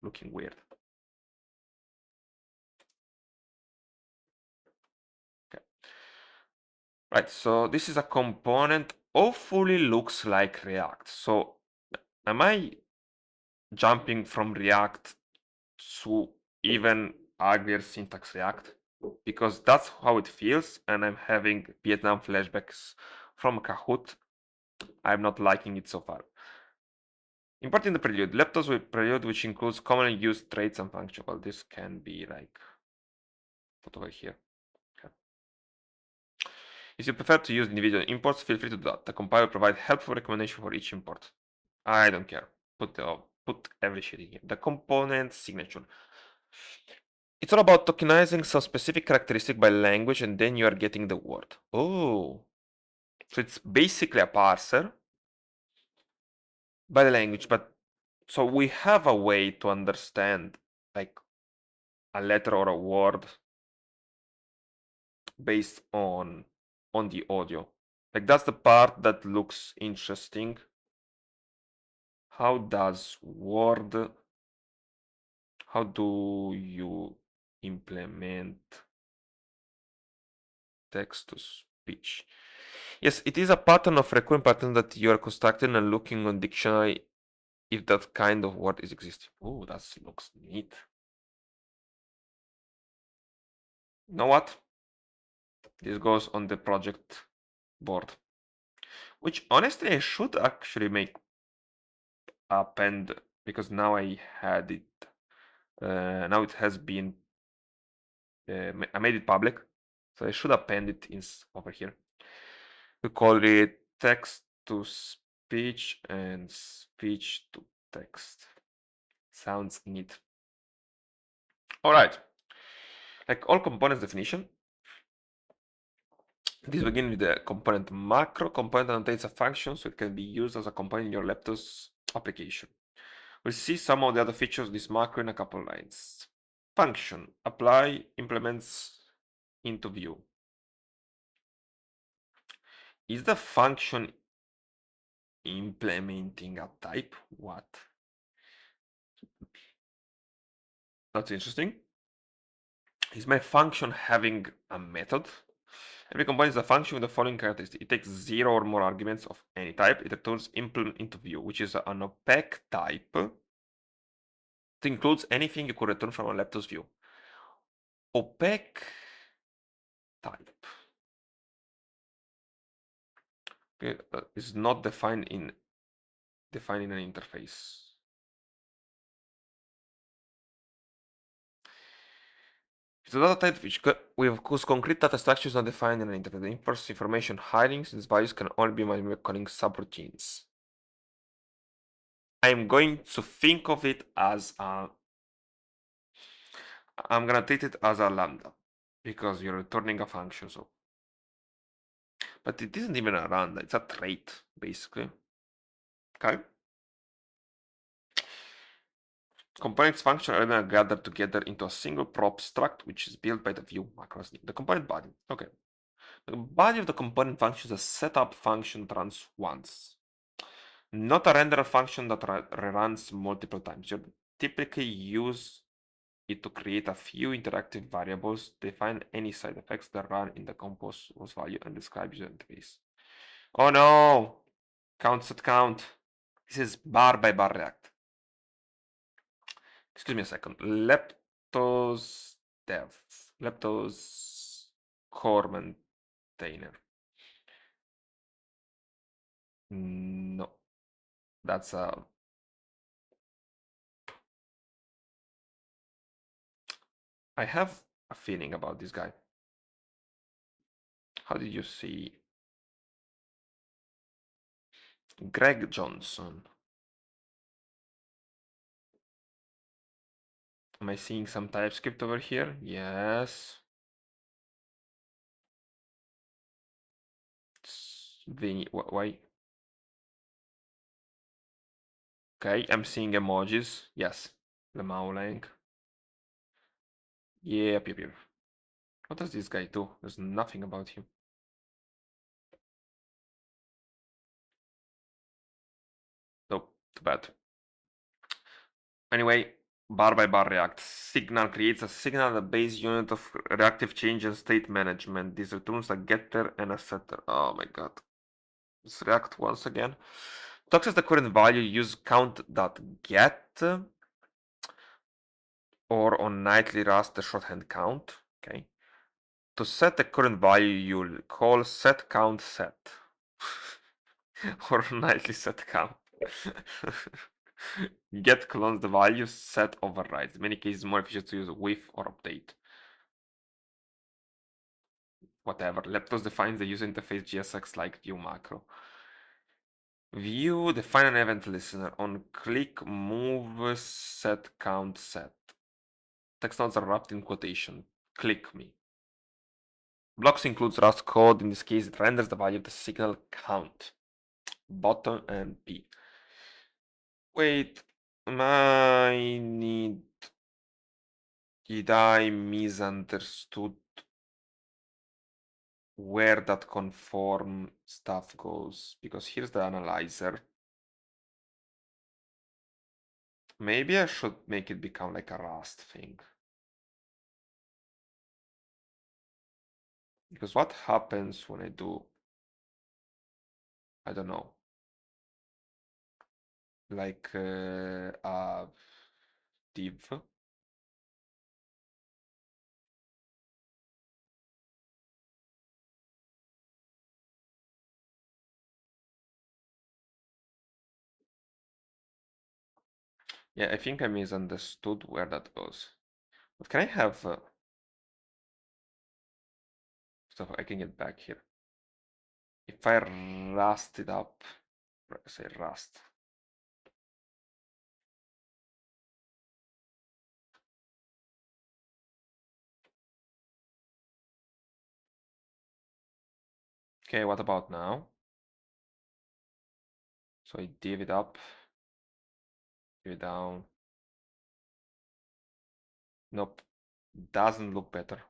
S1: looking weird. Okay. Right, so this is a component. Hopefully looks like React. So am I jumping from React to even uglier syntax React? Because that's how it feels, and I'm having Vietnam flashbacks from Kahoot. I'm not liking it so far. Importing the prelude. Leptos with prelude, which includes commonly used traits and functions. Well, this can be like put over here. Okay. If you prefer to use individual imports, feel free to do that. The compiler provides helpful recommendation for each import. I don't care. Put every shit in here. The component signature. It's all about tokenizing some specific characteristic by language, and then you are getting the word. Oh, so it's basically a parser by the language, but so we have a way to understand like a letter or a word based on the audio. Like that's the part that looks interesting. How does word, how do you implement text to speech? Yes, it is a pattern of recurrent pattern that you are constructing and looking on dictionary if that kind of word is existing. Oh, that looks neat. You know what? This goes on the project board, which honestly I should actually make append because now I had it. Now it has been. I made it public, so I should append it in over here. We call it text to speech and speech to text. Sounds neat. All right. Like all components definition, this begins with the component macro. Component annotates a function, so it can be used as a component in your Leptos application. We'll see some of the other features of this macro in a couple lines. Function, apply, implements into view. Is the function implementing a type? What? That's interesting. Is my function having a method? Every component is a function with the following characteristic. It takes 0 or more arguments of any type. It returns implement into view, which is an opaque type. It includes anything you could return from a Leptos view. Opaque type is not defined in an interface. It's a data type whose concrete data structure is not defined in an interface. The imports information hiding since values can only be manipulated by calling subroutines. I'm going to think of it as a. I'm gonna treat it as a lambda because you're returning a function. So, but it isn't even a lambda; it's a trait basically. Okay. Components function are then gathered together into a single prop struct, which is built by the view macros. The component body. Okay. The body of the component function is a setup function that runs once, not a renderer function that reruns multiple times. You typically use it to create a few interactive variables, define any side effects that run in the compose value, and describe user interface. Oh no! Count set count. This is bar by bar React. Excuse me a second. Leptos dev. Leptos core maintainer. No, that's I have a feeling about this guy. How did you see Greg Johnson? Am I seeing some TypeScript over here? Yes. Vinny, why? Okay, I'm seeing emojis. Yes. Lemaulang. Yep. What does this guy do? There's nothing about him. Nope, too bad. Anyway, bar by bar React. Signal creates a signal, the base unit of reactive change and state management. This returns a getter and a setter. Oh my god. Let's React once again. To access the current value, use count.get or on nightly Rust the shorthand count. Okay. To set the current value, you'll call set count set or nightly set count. Get clones the value, set overrides. In many cases, more efficient to use with or update. Whatever. Leptos defines the user interface GSX like view macro. View define an event listener. On click, move set count set. Text nodes are wrapped in quotation. Click me. Blocks includes Rust code. In this case, it renders the value of the signal count. Button and P. Wait, did I misunderstood where that conform stuff goes? Because here's the analyzer. Maybe I should make it become like a Rust thing. Because what happens when I do, I don't know, like a div? Yeah, I think I misunderstood where that goes. But can I have stuff I can get back here? If I rust it up, say rust. Okay, what about now? So I div it up, div it down. Nope, doesn't look better.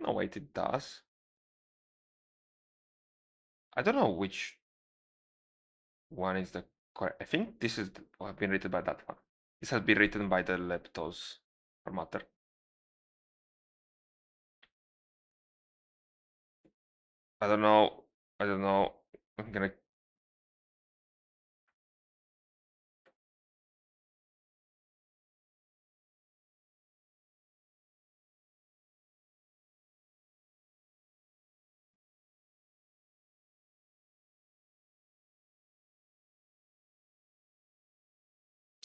S1: No, wait, it does. I don't know which one is the correct. I think this is have been written by that one. This has been written by the Leptos formatter. I don't know. I don't know. I'm gonna.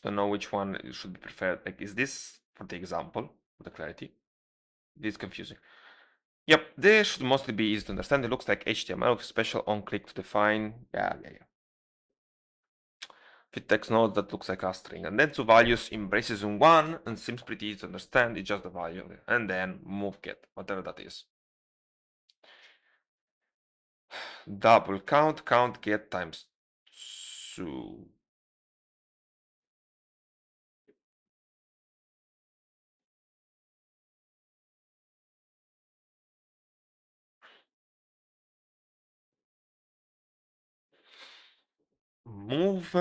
S1: Don't know which one should be preferred. Like, is this for the example, for the clarity? This is confusing. Yep, this should mostly be easy to understand. It looks like HTML with special on-click to define. Yeah. Fit text node that looks like a string. And then two values embraces in one and seems pretty easy to understand. It's just the value. And then move get, whatever that is. Double count get times 2. Move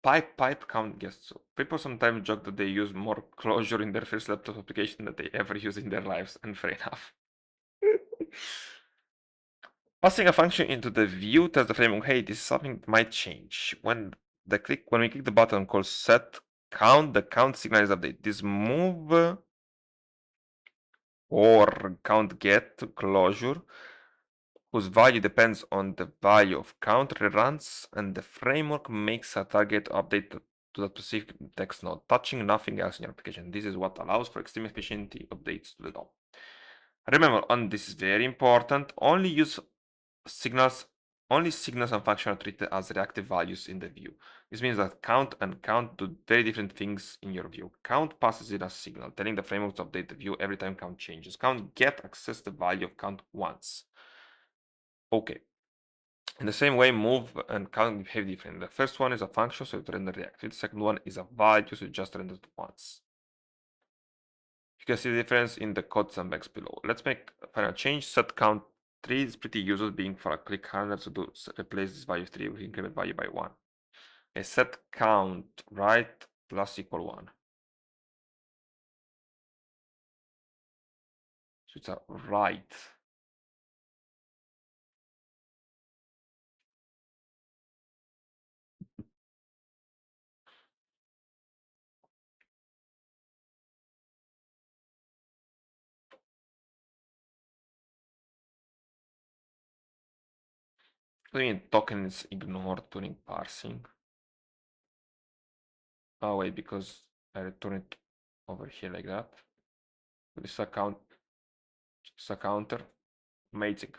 S1: pipe count guess. So people sometimes joke that they use more closure in their first laptop application than they ever use in their lives, and fair enough. Passing a function into the view tells the framework, hey, this is something that might change. When we click the button called set count, the count signal is updated. This move or count get closure, whose value depends on the value of count reruns, and the framework makes a target update to the specific text node, touching nothing else in your application. This is what allows for extreme efficiency updates to the DOM. Remember, and this is very important, only signals and functions are treated as reactive values in the view. This means that count and count do very different things in your view. Count passes in a signal, telling the framework to update the view every time count changes. Count get access the value of count once. Okay. In the same way, move and count behave differently. The first one is a function, so it renders reactive. The second one is a value, so it just renders once. You can see the difference in the code syntax below. Let's make a final change. Set count 3 is pretty useful, being for a click handler to replace this value 3 with increment value by 1. Okay, set count right plus equal 1. So it's a right. What do you mean token is ignored during parsing? Oh wait, because I return it over here like that. This is a counter. Amazing.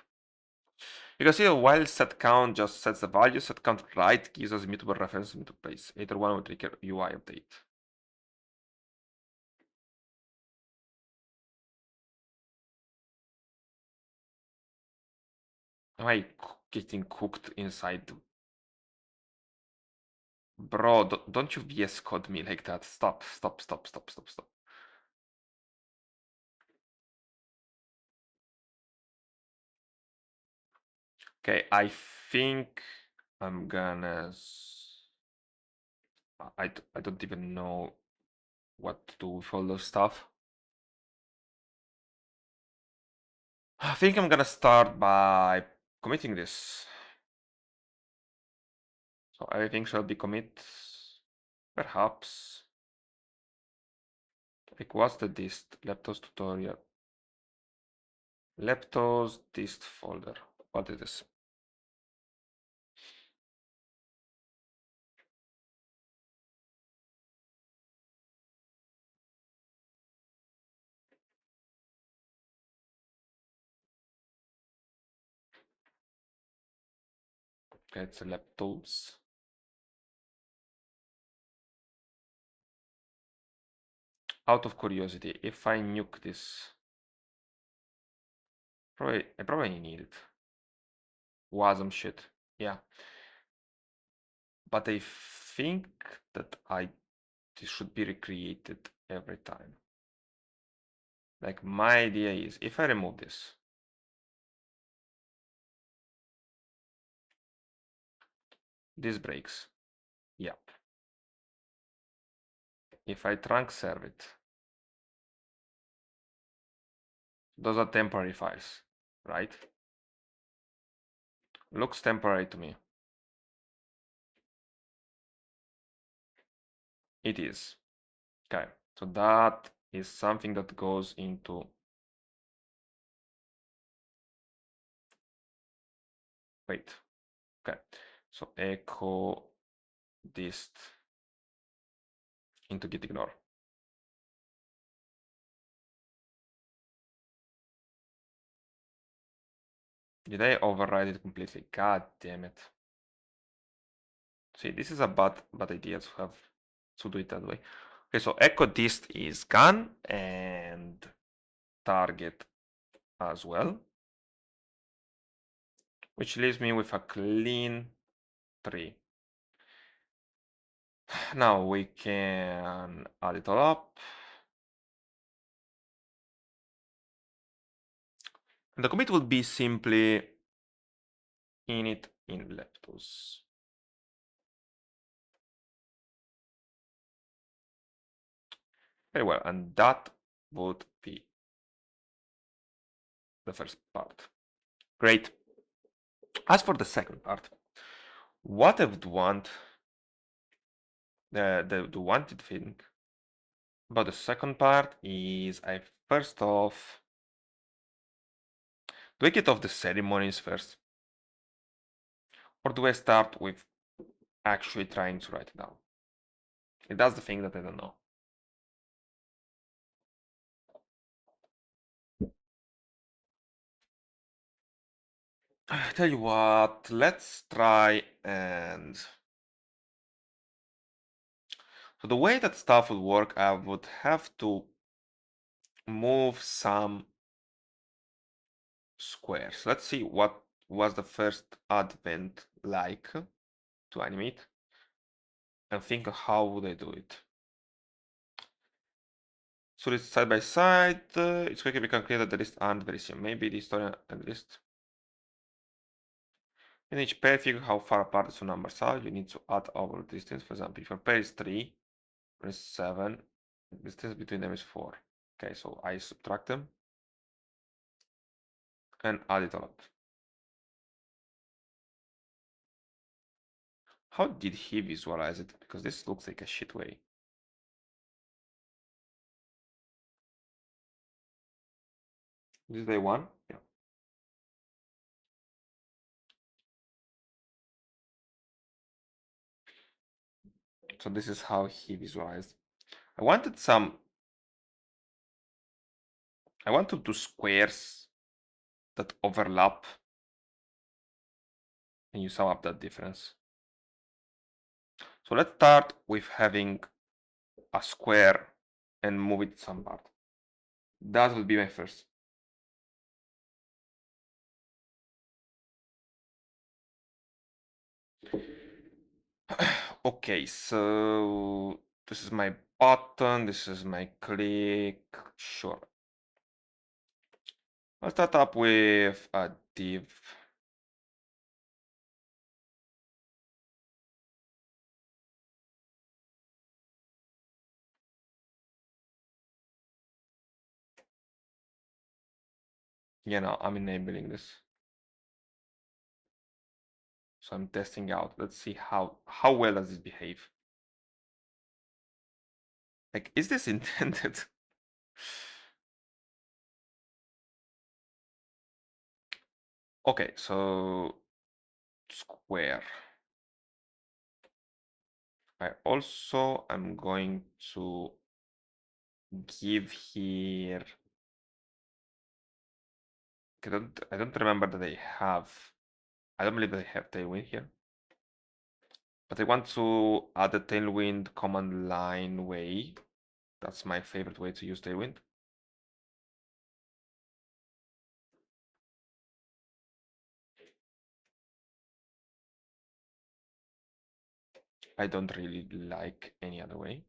S1: You can see that while set count just sets the value, set count right gives us immutable reference into place. Either one would trigger UI update. Am I getting cooked inside? Bro, don't you VS Code me like that. Stop. Okay, I think I'm gonna... I don't even know what to do with all those stuff. I think I'm gonna start by committing this. So everything shall be commit. Perhaps. Like what's the dist? Leptos tutorial. Leptos dist folder. What is this? Okay, it's a Leptos. Out of curiosity, if I nuke this, I probably need it. Wasm shit. Yeah. But I think that this should be recreated every time. Like my idea is if I remove this, this breaks. Yep. If I trunk serve it, those are temporary files, right? Looks temporary to me. It is. Okay, so that is something that goes into... Wait. Okay, so echo dist into git ignore. Did I override it completely? God damn it. See, this is a bad idea to do it that way. Okay, so echo dist is gone and target as well, which leaves me with a clean tree. Now we can add it all up. And the commit will be simply init in Leptos. Very well, and that would be the first part. Great. As for the second part, what I would want, the wanted thing about the second part is I first off, do I get off the ceremonies first? Or do I start with actually trying to write it down? And that's the thing that I don't know. Tell you what, let's try and... So the way that stuff would work, I would have to move some squares. Let's see what was the first advent like to animate and think how would I do it. So it's side by side, it's quickly become clear that the list aren't very similar. Maybe the historian and list. In each pair, figure how far apart the two numbers are. You need to add over the distance. For example, if your pair is 3, one is 7, the distance between them is 4. Okay, so I subtract them and add it all up. How did he visualize it? Because this looks like a shit way. This is day 1? Yeah. So this is how he visualized. I wanted two squares that overlap and you sum up that difference. So let's start with having a square and move it some part. That will be my first. Okay, so this is my button, this is my click, sure. I'll start up with a div. Yeah, no, I'm enabling this. So I'm testing out. Let's see how well does this behave. Like, is this intended? Okay, so square. I also am going to give here. I don't remember that they have. I don't believe they have tailwind here. But I want to add a tailwind command line way. That's my favorite way to use tailwind. I don't really like any other way.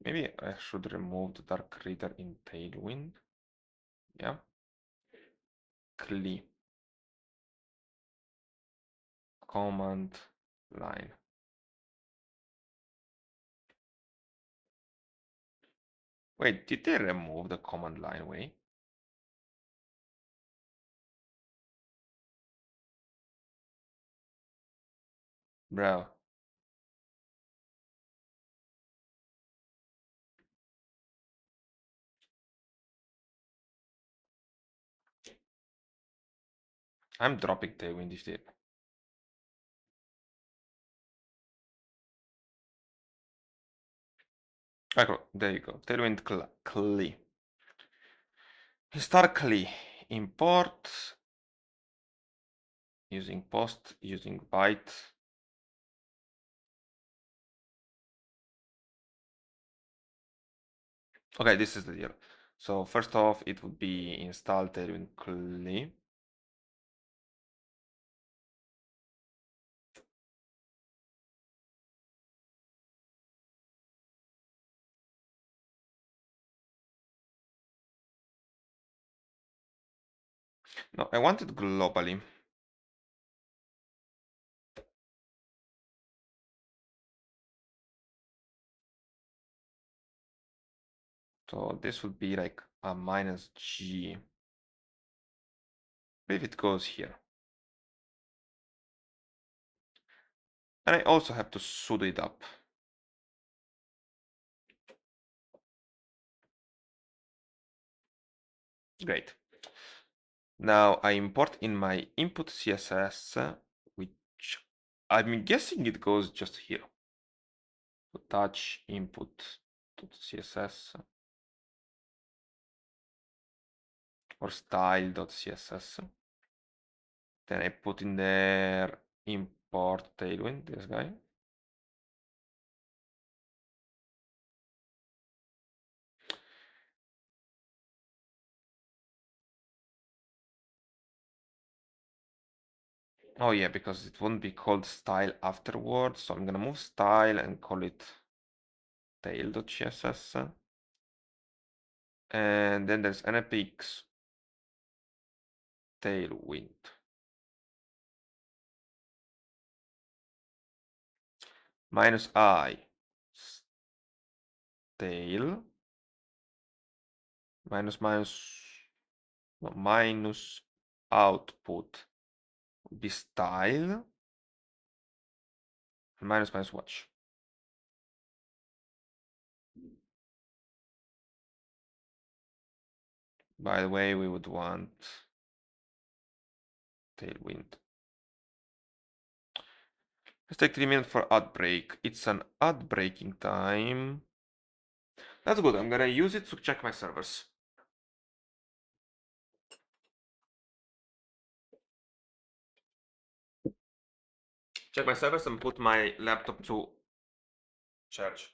S1: Maybe I should remove the dark reader in tailwind. Yeah. Cli. Command line. Wait, did they remove the command line way? Bro. I'm dropping tailwind if they... Okay, there you go. Tailwind cli. Historically, import using post, using byte. Okay, this is the deal. So first off, it would be install tailwind cli. No, I want it globally. So this would be like a minus G. If it goes here. And I also have to sudo it up. Great. Now I import in my input CSS, which I'm guessing it goes just here. So touch input.css or style.css. Then I put in there import tailwind, this guy. Oh yeah, because it won't be called style afterwards. So I'm gonna move style and call it tail.css. And then there's npx tailwind. Minus I tail minus minus output would be style and minus watch. By the way, we would want tailwind. Let's take 3 minutes for ad break. It's an ad breaking time. That's good. I'm gonna use it to check my servers. Check my servers and put my laptop to charge.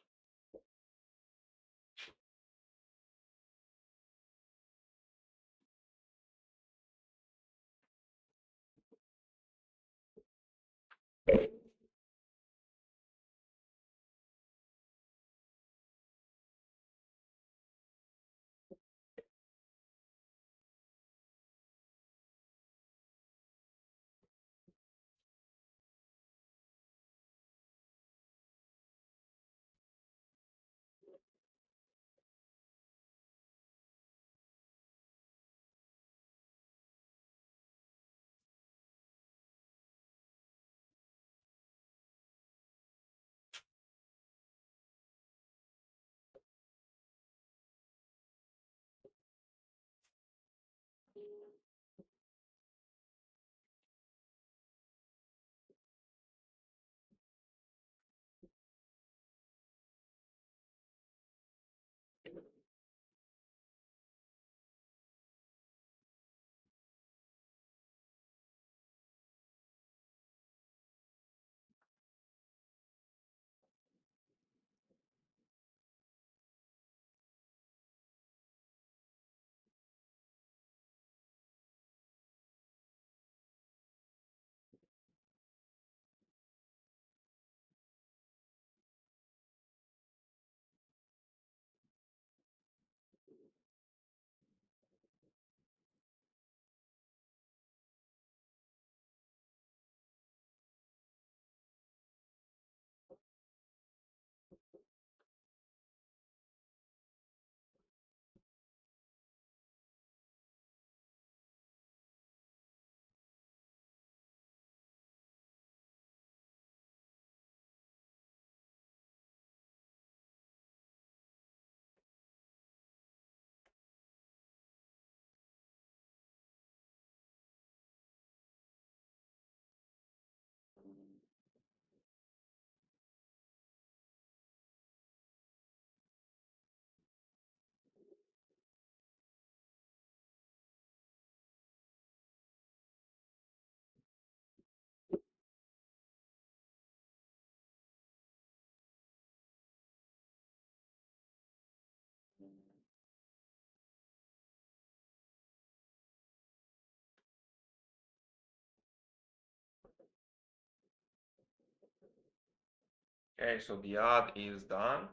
S1: Okay, so the ad is done.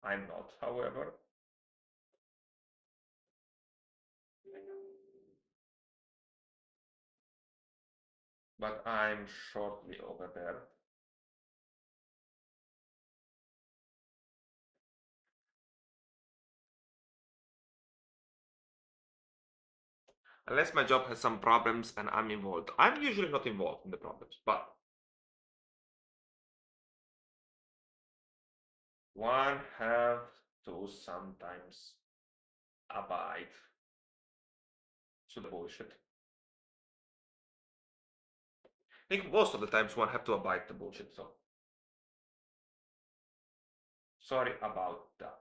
S1: I'm not, however. but I'm shortly over there. Unless my job has some problems and I'm involved. I'm usually not involved in the problems, but one have to sometimes abide to the bullshit. I think most of the times one have to abide the bullshit, so sorry about that.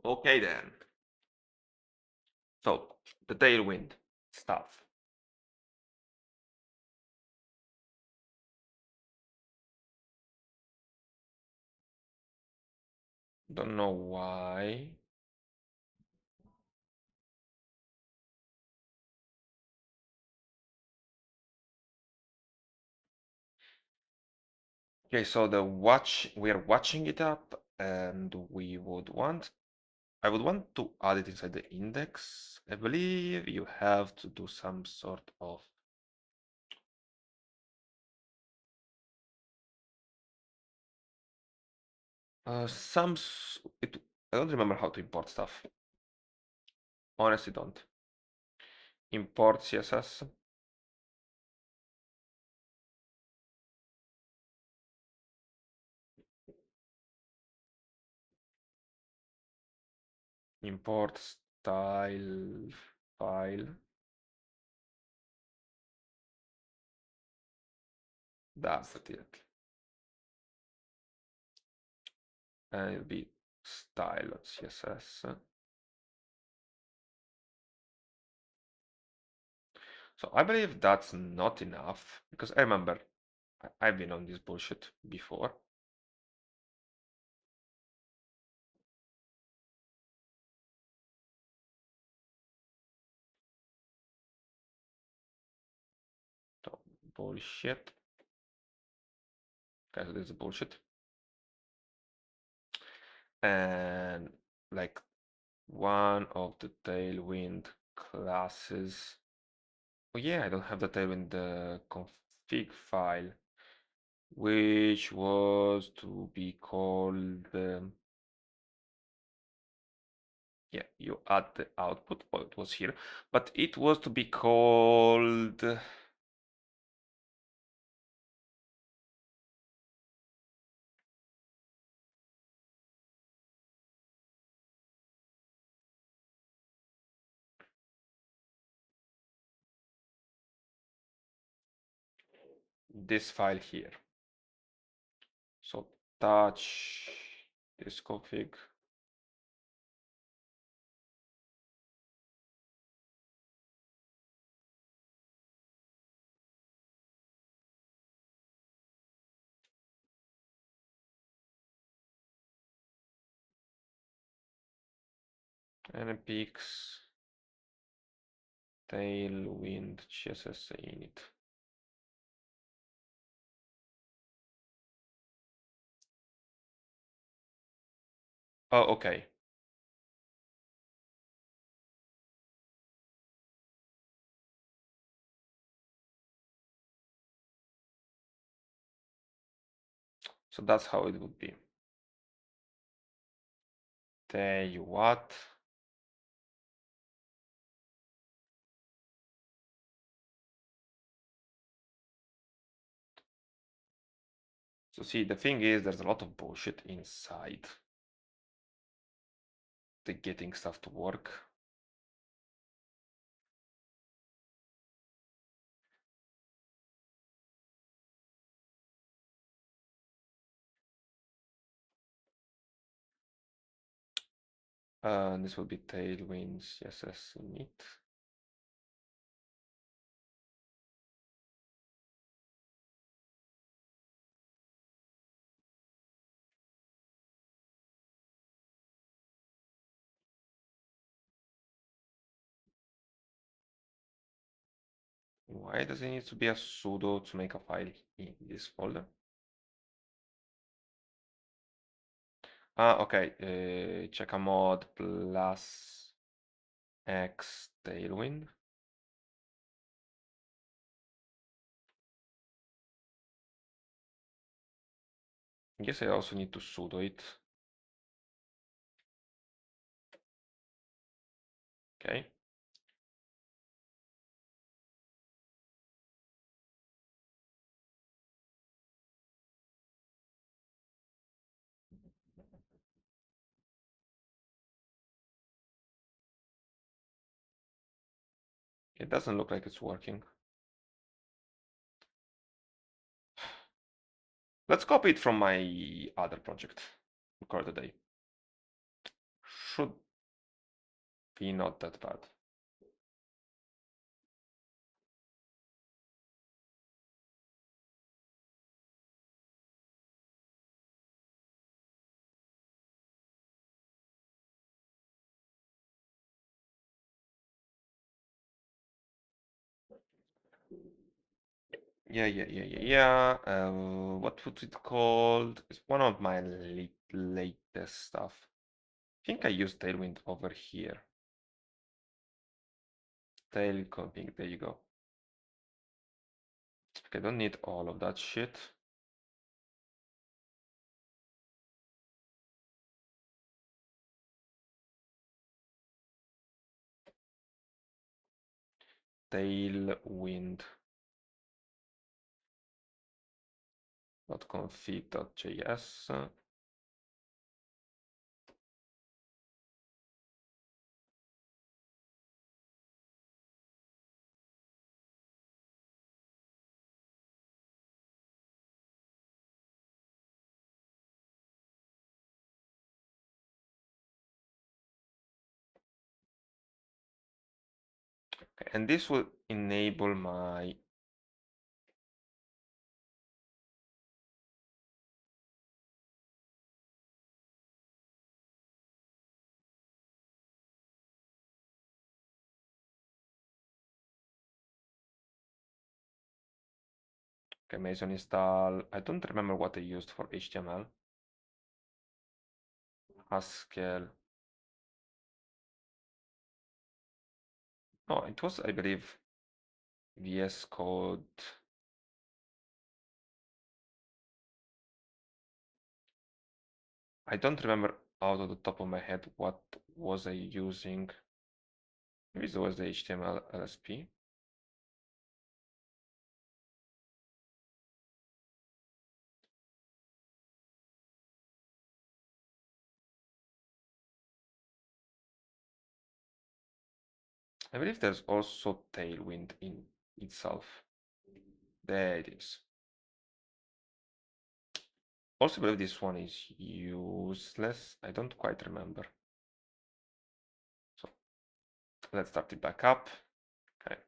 S1: Okay then. So the tailwind stuff. Don't know why. Okay, so we are watching it up and I would want to add it inside the index. I believe you have to do some sort of I don't remember how to import stuff. Honestly, don't. Import CSS. Import style file. That's it. And it'll be style.css. So I believe that's not enough because I remember I've been on this bullshit before. So bullshit. Okay, so this is bullshit. And like one of the tailwind classes. Oh yeah, I don't have the tailwind config file, which was to be called. Yeah, you add the output. Oh, it was here, but it was to be called. This file here. So touch this config. npx tailwind css init. Oh, okay. So that's how it would be. Tell you what. So see, the thing is, there's a lot of bullshit inside the getting stuff to work. This will be tailwinds, yes, neat. Why does it need to be a sudo to make a file in this folder? Ah, okay. Check a mod plus X tailwind. I guess I also need to sudo it. Okay. It doesn't look like it's working. Let's copy it from my other project. Call it a day. Should be not that bad. Yeah. What was it called? It's one of my latest stuff. I think I used Tailwind over here. Tail config, there you go. Okay, don't need all of that shit. Tailwind .config.js. Okay, and this will enable my okay, Mason install. I don't remember what I used for HTML. Haskell. No, it was, I believe, VS Code. I don't remember out of the top of my head what was I using. Maybe it was the HTML LSP. I believe there's also Tailwind in itself. There it is. Also, I believe this one is useless. I don't quite remember. So let's start it back up. Okay.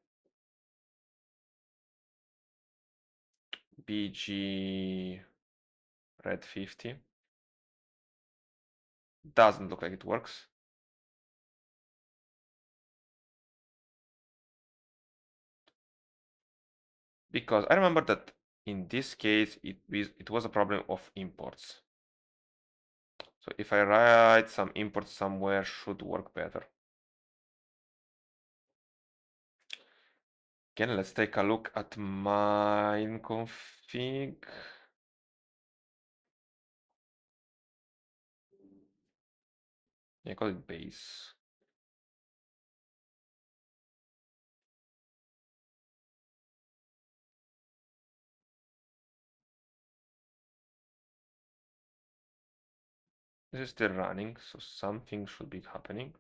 S1: BG red 50. Doesn't look like it works. Because I remember that in this case, it was a problem of imports. So if I write some imports somewhere, should work better. Again, let's take a look at mine config. I call it base. This is still running, so something should be happening.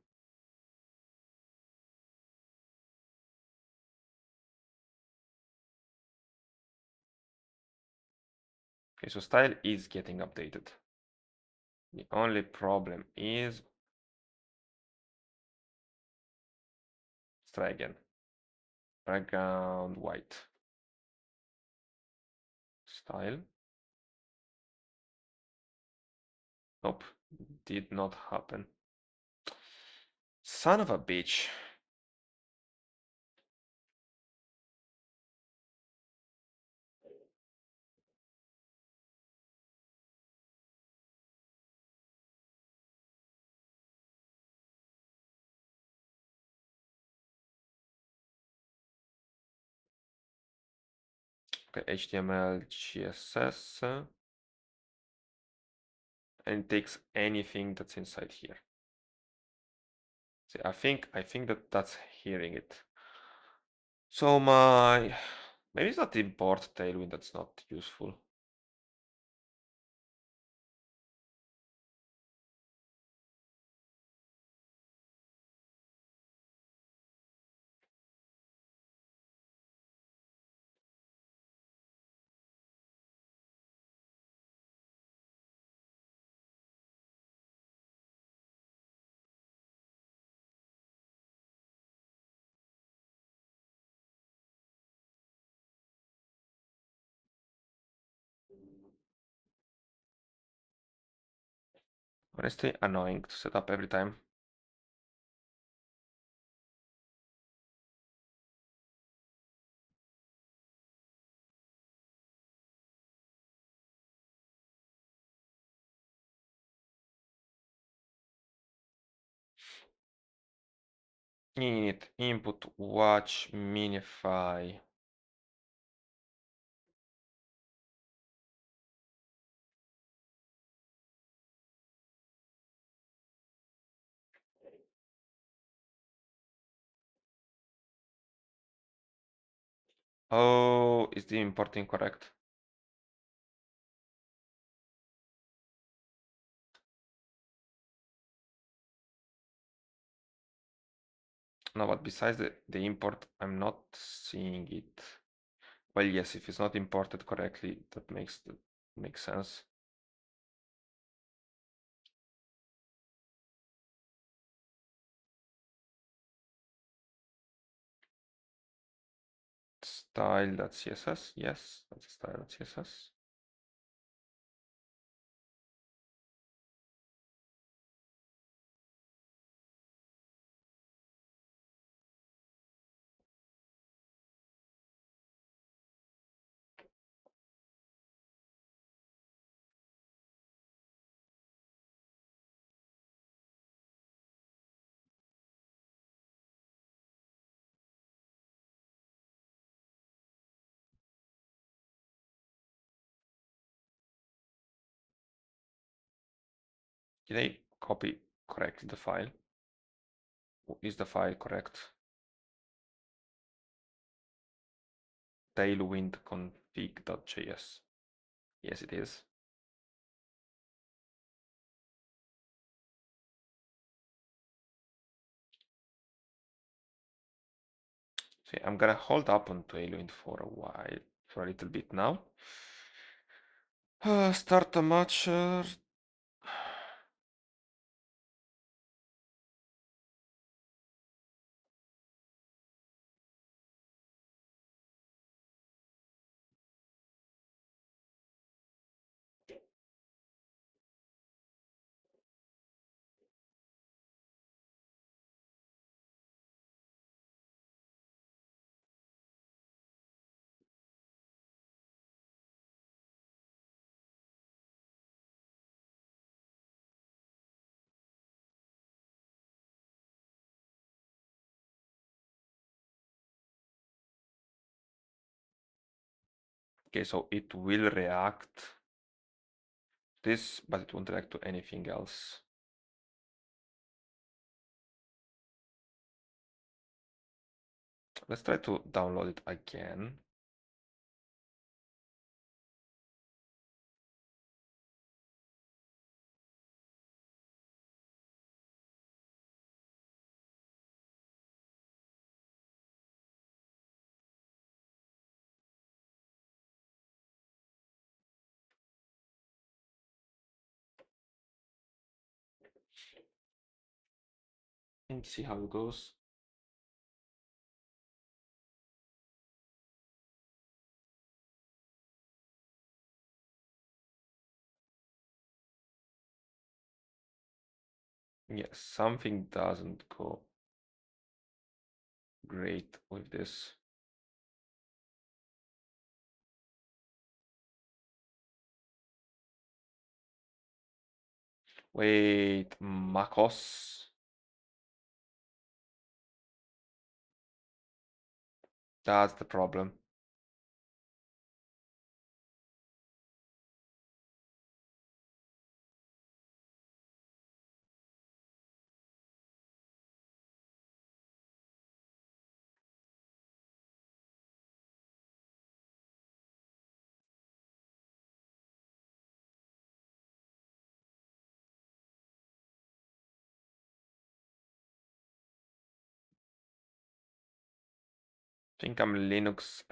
S1: Okay, so style is getting updated. The only problem is, let's try again. Background white. Style. Nope, did not happen. Son of a bitch. Okay, HTML, CSS, and it takes anything that's inside here. See, I think that that's hearing it. So maybe it's not the import tailwind that's not useful. Honestly, annoying to set up every time. Init, input, watch, minify. Oh, is the import incorrect? No, but besides the import, I'm not seeing it. Well, yes, if it's not imported correctly, that makes sense. Style.css, yes, that's style.css. Did I copy correctly the file? Is the file correct? Tailwind config.js. Yes, it is. See, I'm gonna hold up on Tailwind for a while, for a little bit now. Start a match. Okay, so it will react this, but it won't react to anything else. Let's try to download it again. Let's see how it goes. Yes, something doesn't go great with this. Wait, MacOS. That's the problem. I think I'm Linux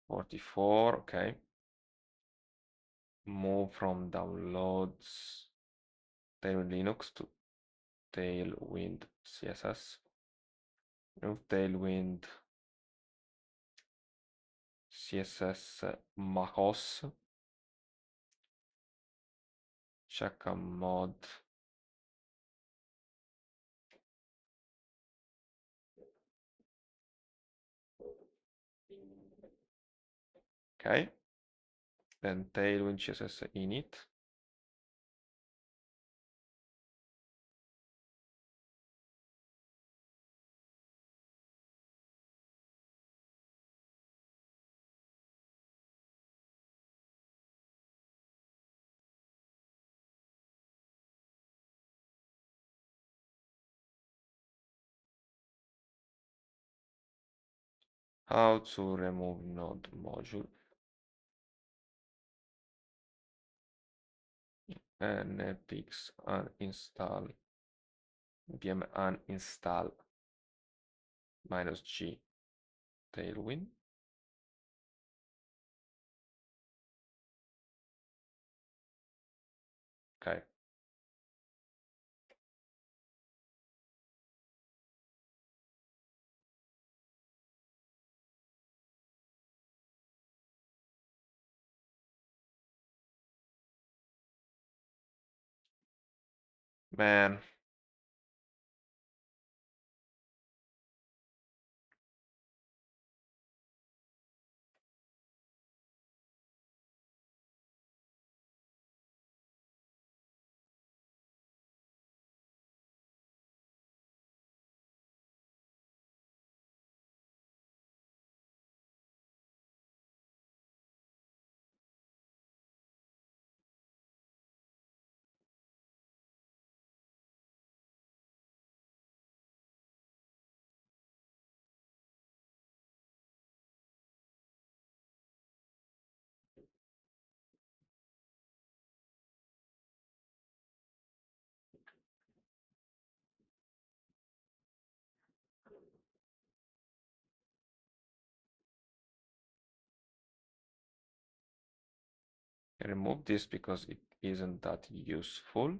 S1: x44, okay. Move from downloads Tailwind Linux to Tailwind CSS. Move Tailwind CSS MacOS. Check a mod. Okay. Then Tailwind CSS init. How to remove node module. npx uninstall npm uninstall -g tailwind. Okay. Man. Remove this because it isn't that useful.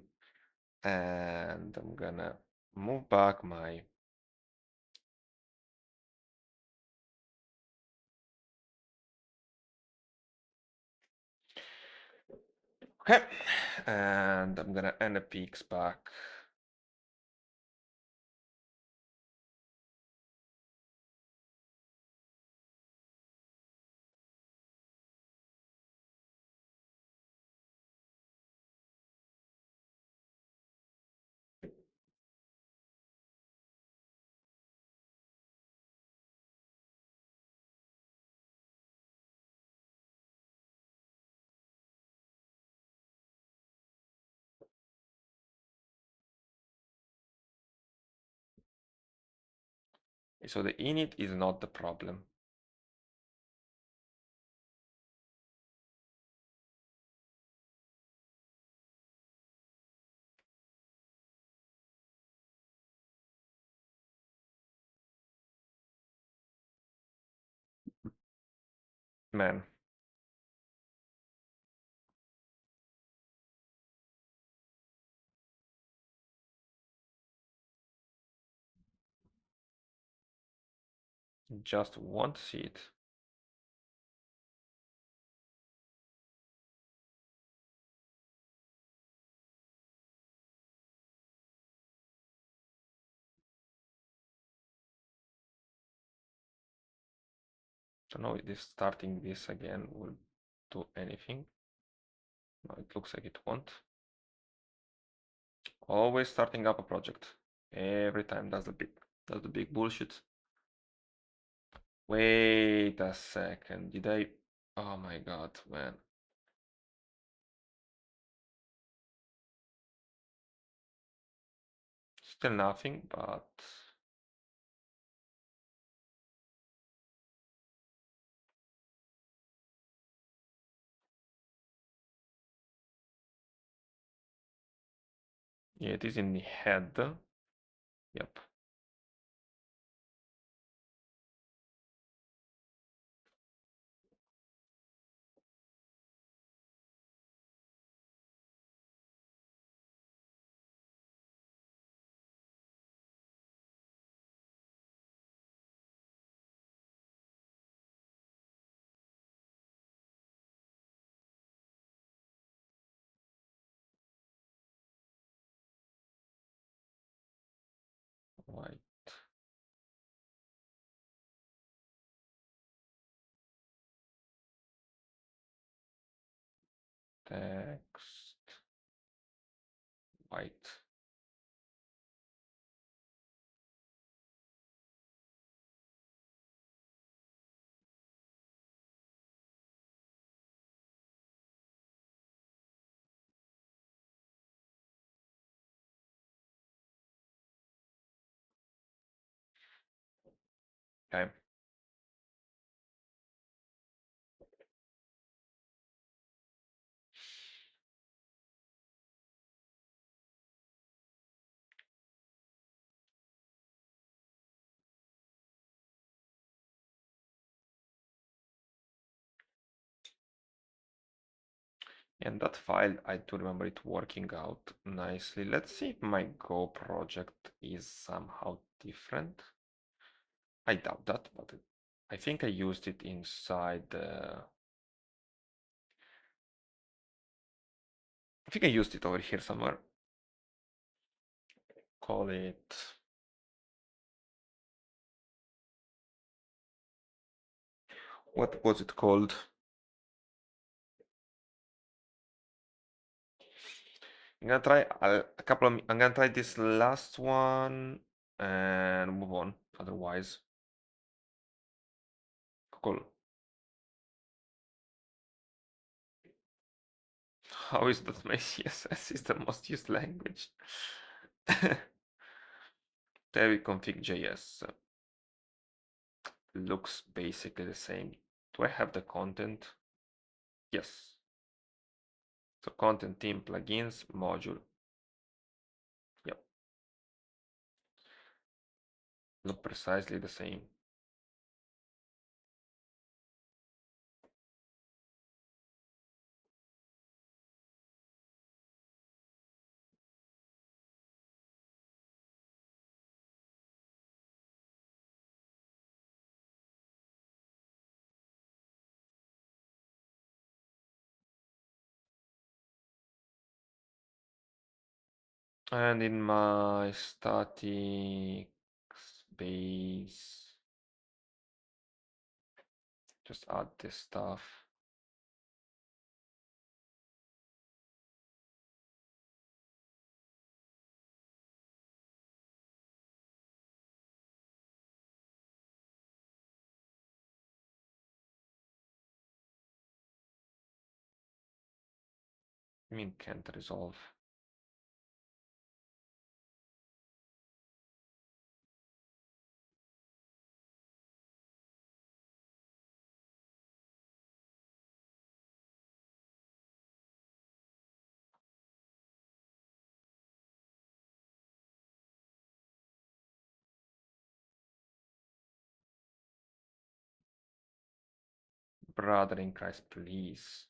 S1: And I'm gonna move back my okay, and I'm gonna npx back. So the init is not the problem. Man. Just won't see it. So now this starting this again will do anything. No, it looks like it won't. Always starting up a project. Every time that's the big bullshit. Wait a second. Did I? Oh my god, man. Still nothing, but yeah, it is in the head. Yep. White text. White. Okay. And that file, I do remember it working out nicely. Let's see if my Go project is somehow different. I doubt that, but I think I used it inside I think I used it over here somewhere. Call it. What was it called? I'm gonna try a couple of. I'm gonna try this last one and move on. Otherwise, cool. How is that my CSS is the most used language? There config.js looks basically the same. Do I have the content? Yes. So content team plugins module. Yep. Look precisely the same. And in my static base, just add this stuff. I mean, can't resolve. Brother in Christ, please.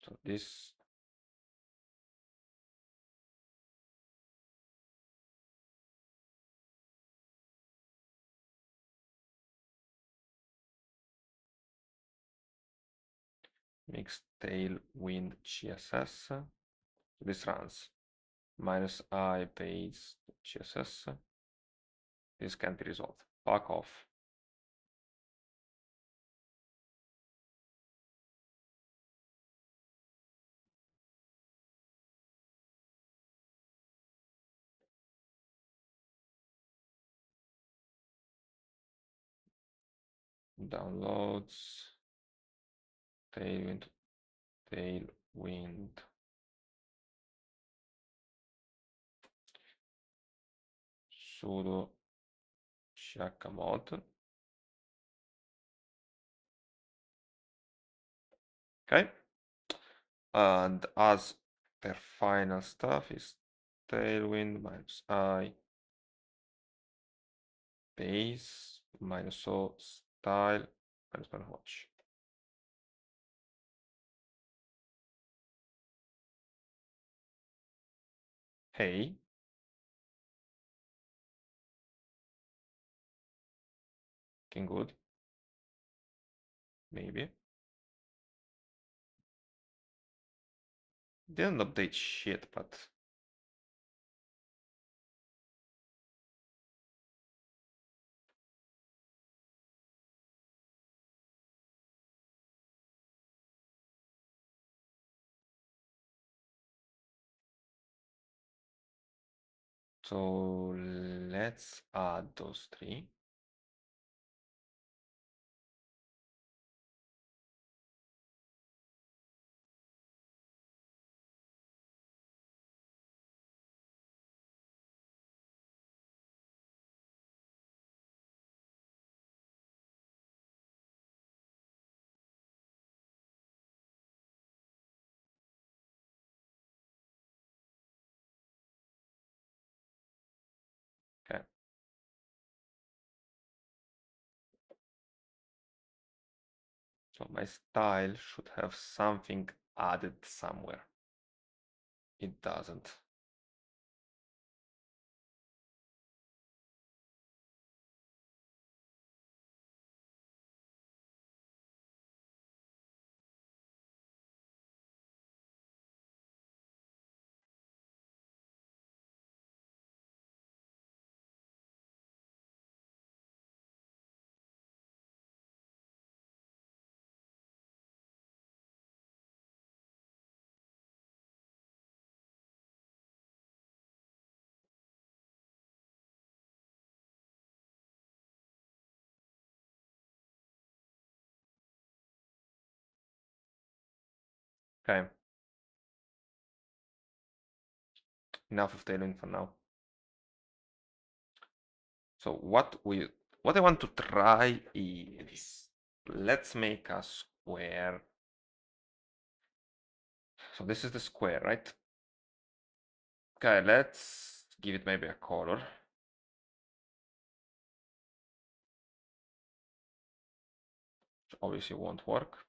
S1: So this makes tailwind CSS. This runs minus I base CSS. This can't be resolved. Fuck off. Downloads. Tailwind. Tailwind. Sudo chmod. Okay. And as their final stuff is tailwind minus I base minus O style minus watch. Hey. Looking good. Maybe. Didn't update shit, but so let's add those three. Okay. So my style should have something added somewhere. It doesn't. Okay. Enough of tailoring for now. So what I want to try is let's make a square. So this is the square, right? Okay, let's give it maybe a color. Which obviously won't work.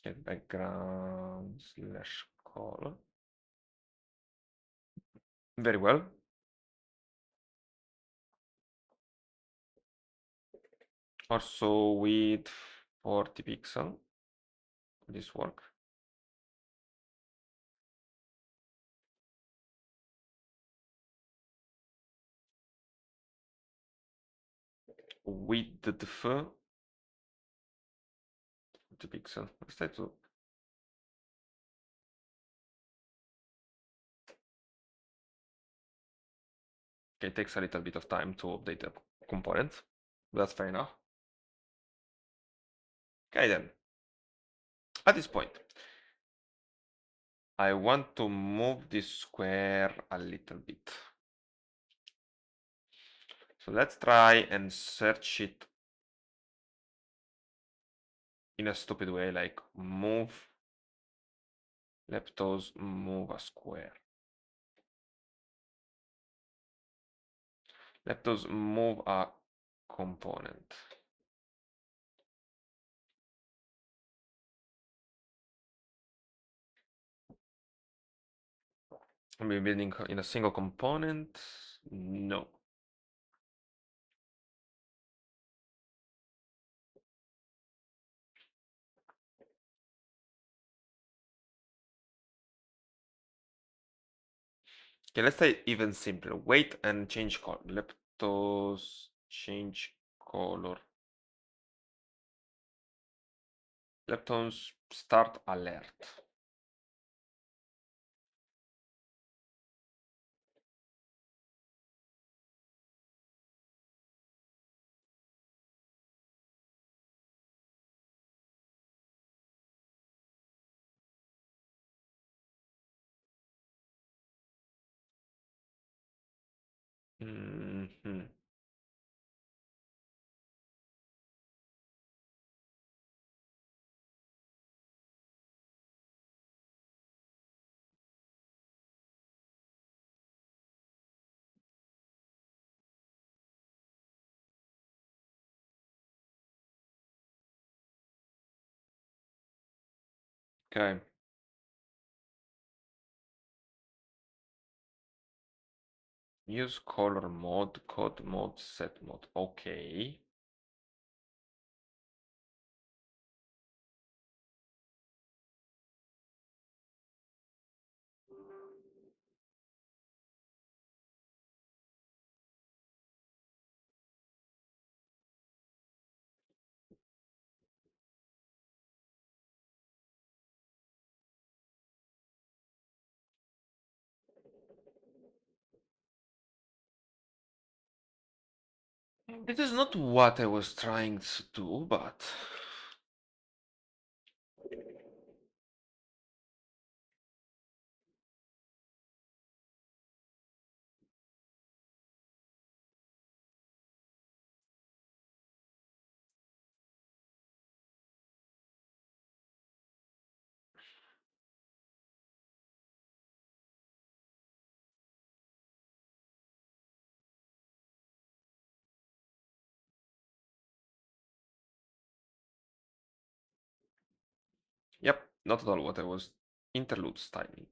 S1: Get background slash color. Very well. Also with 40 pixel. This work. width the pixel. Let's try to. Okay, it takes a little bit of time to update the component. That's fair enough. Okay then. At this point, I want to move this square a little bit. So let's try and search it in a stupid way, like move Leptos, move a square. Leptos, move a component. Am I building in a single component? No. Okay, let's say even simpler. Wait and change color. Leptos, change color. Leptons, start alert. Mm-hmm. Okay. Use color mode, code mode, set mode. Okay. This is not what I was trying to do, but yep, not at all what I was. Interlude styling.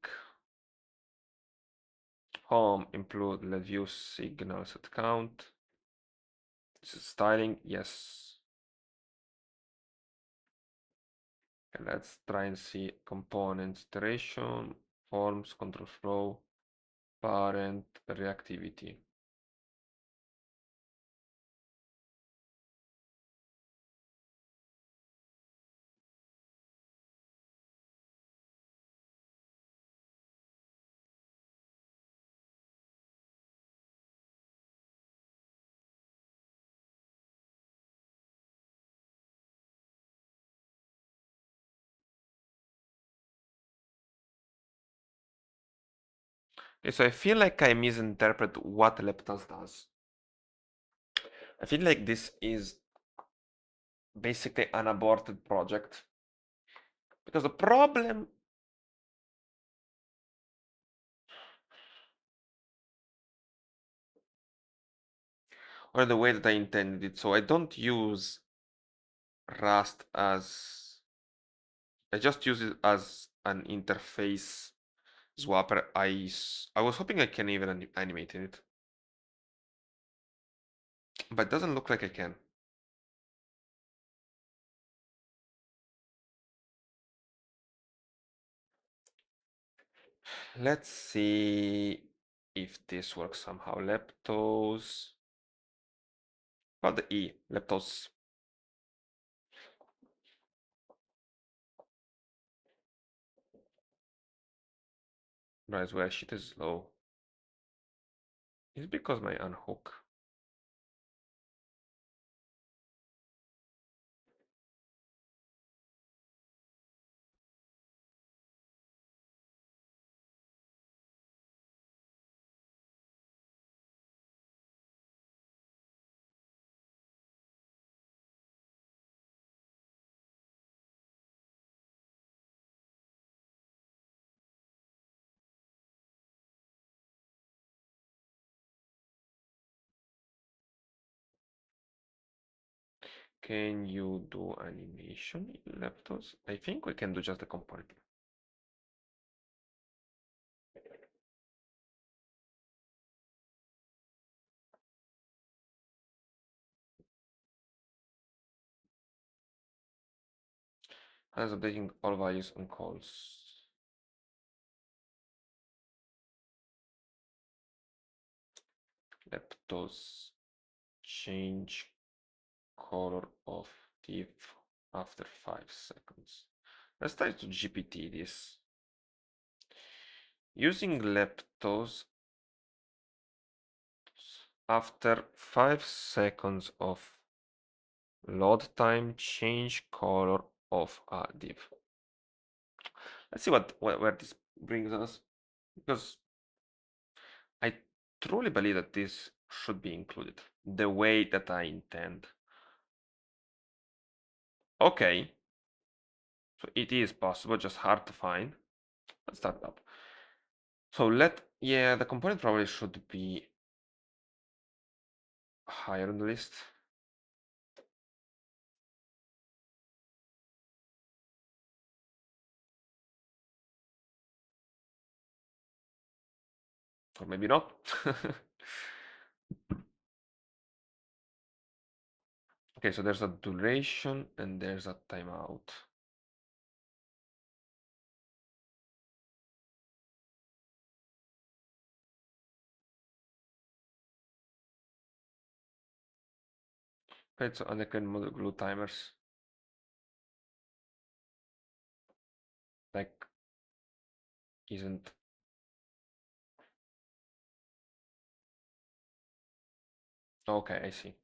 S1: Home, include let view signal set count. This is styling, yes. Okay, let's try and see components, iteration, forms, control flow, parent, reactivity. Okay, so I feel like I misinterpret what Leptos does. I feel like this is basically an aborted project. Because the problem or the way that I intended it, so I don't use Rust as I just use it as an interface swapper. I was hoping I can even animate it, but it doesn't look like I can. Let's see if this works somehow. Leptos. about the E? Leptos. Right where shit is low. Is it because my unhook? Can you do animation in Leptos? I think we can do just the component. As updating all values on calls. Leptos change color of div after 5 seconds. Let's try to GPT this. Using Leptos after 5 seconds of load time, change color of a div. Let's see where this brings us, because I truly believe that this should be included the way that I intend. Okay, so it is possible, just hard to find. Let's start up. So yeah, the component probably should be higher on the list. Or maybe not. Okay, so there's a duration and there's a timeout. Right, so undeclared model glue timers. Like, isn't. Okay, I see.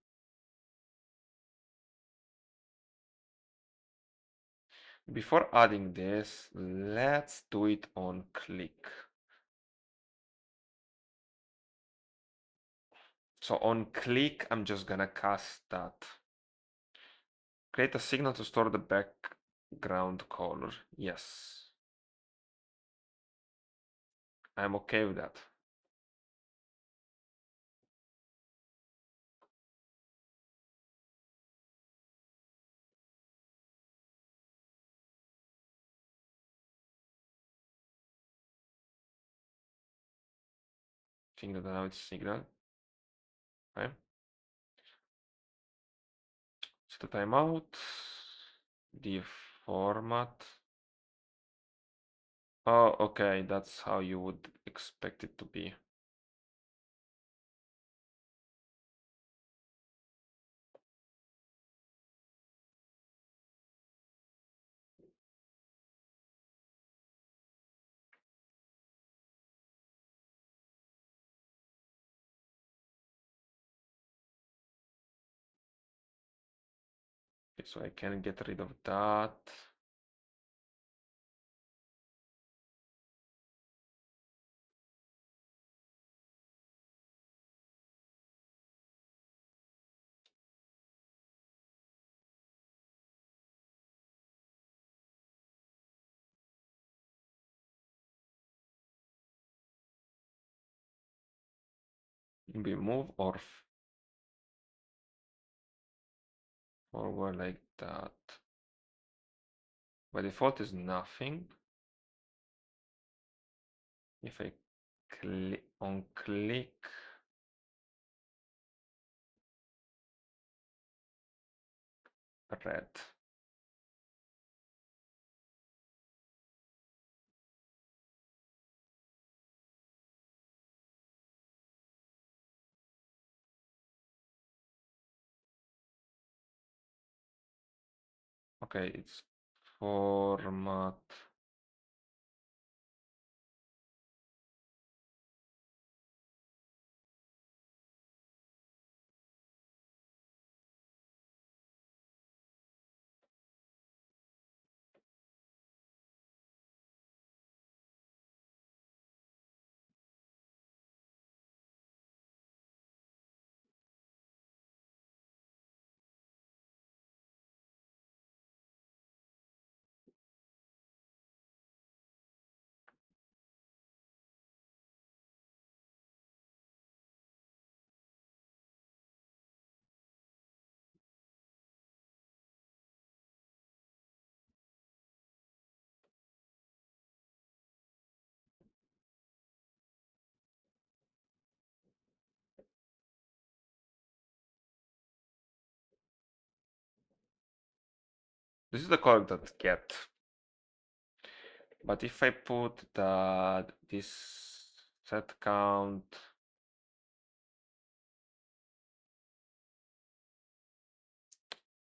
S1: Before adding this, let's do it on click. So on click, I'm just gonna cast that. Create a signal to store the background color. Yes. I'm okay with that. Think that now it's signal. Okay. Set the timeout. The format. Oh, okay, that's how you would expect it to be. Okay, so I can get rid of that. Maybe move or forward like that. By default is nothing. If I click on click, red. Okay, it's format. This is the color that get. But if I put this set count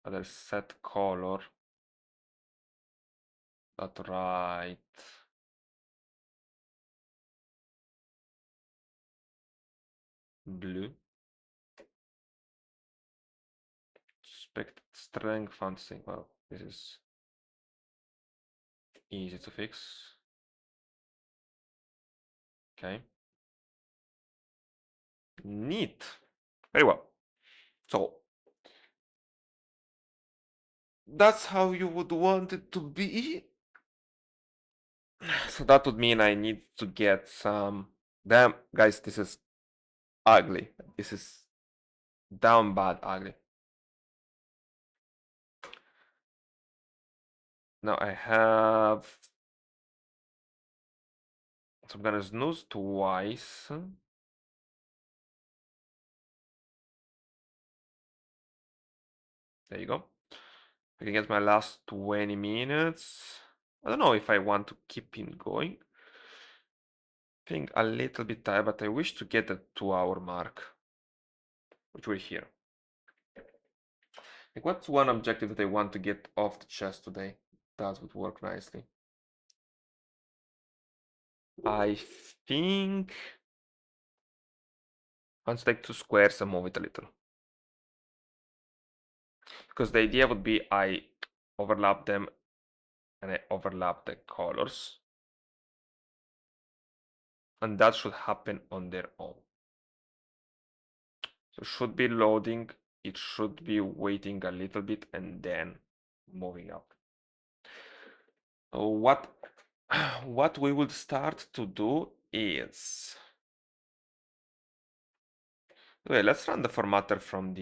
S1: other set color that right blue expect strength fantasy. Well, this is easy to fix. Okay, neat, very well. So that's how you would want it to be. So that would mean I need to get some. Damn, guys, this is ugly. This is down bad ugly. Now I have. So I'm gonna snooze twice. There you go. I can get my last 20 minutes. I don't know if I want to keep it going. Feeling a little bit tired, but I wish to get the 2-hour mark, which we're here. Like, what's one objective that I want to get off the chest today? That would work nicely. I think once take 2 squares and move it a little. Because the idea would be I overlap them and I overlap the colors. And that should happen on their own. So it should be loading, it should be waiting a little bit and then moving up. So what we will start to do is, okay, let's run the formatter from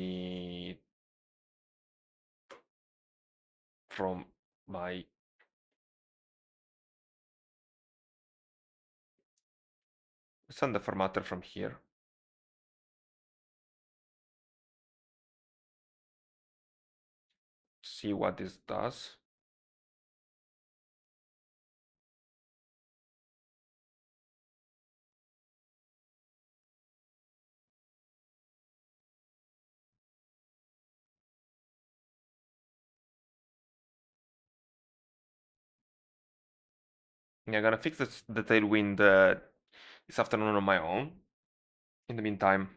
S1: my let's run the formatter from here. See what this does. Yeah, I'm gonna fix the tailwind this afternoon on my own. In the meantime,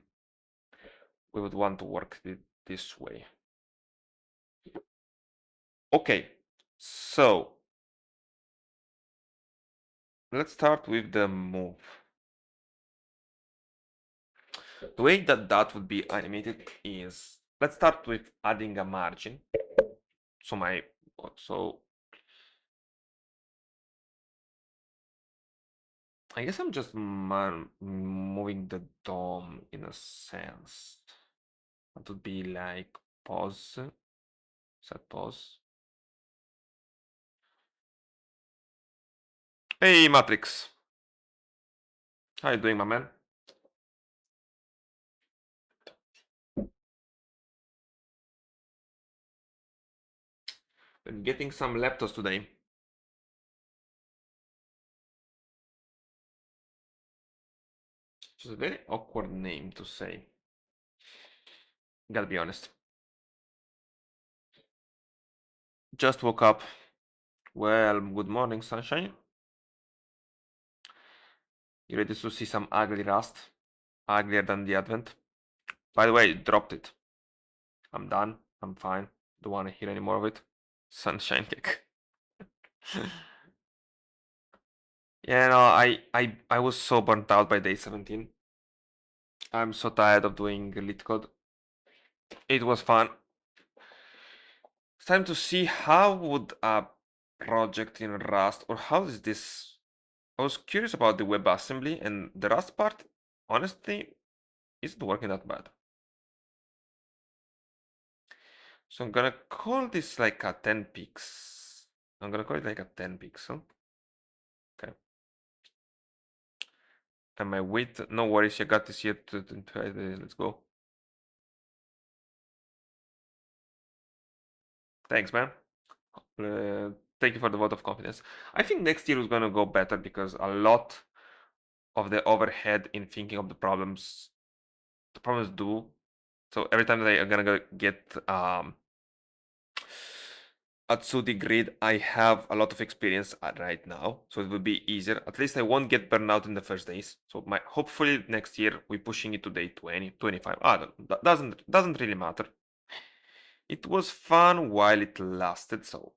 S1: we would want to work it this way. Okay, so let's start with the move. The way that would be animated is, let's start with adding a margin. So I guess I'm just moving the DOM in a sense. That would be like pause, set pause. Hey Matrix, how you doing, my man? Been getting some Leptos today. Which is a very awkward name to say. Gotta be honest. Just woke up. Well, good morning, sunshine. You ready to see some ugly rust? Uglier than the Advent? By the way, dropped it. I'm done. I'm fine. Don't want to hear any more of it. Sunshine cake. Yeah, no, I was so burnt out by day 17. I'm so tired of doing lit code. It was fun. It's time to see how would a project in Rust, or how is this? I was curious about the WebAssembly, and the Rust part, honestly, isn't working that bad. So I'm gonna call this like a 10 pix. I'm gonna call it like a 10 pixel. Okay. And my width, no worries, you got this here. Let's go. Thanks, man. Uh, Thank you for the vote of confidence. I think next year is gonna go better because a lot of the overhead in thinking of the problems do. So every time that I'm gonna get a 2D grid, I have a lot of experience at right now, so it will be easier. At least I won't get burned out in the first days. So hopefully next year we're pushing it to day 20, 25. That doesn't really matter. It was fun while it lasted, so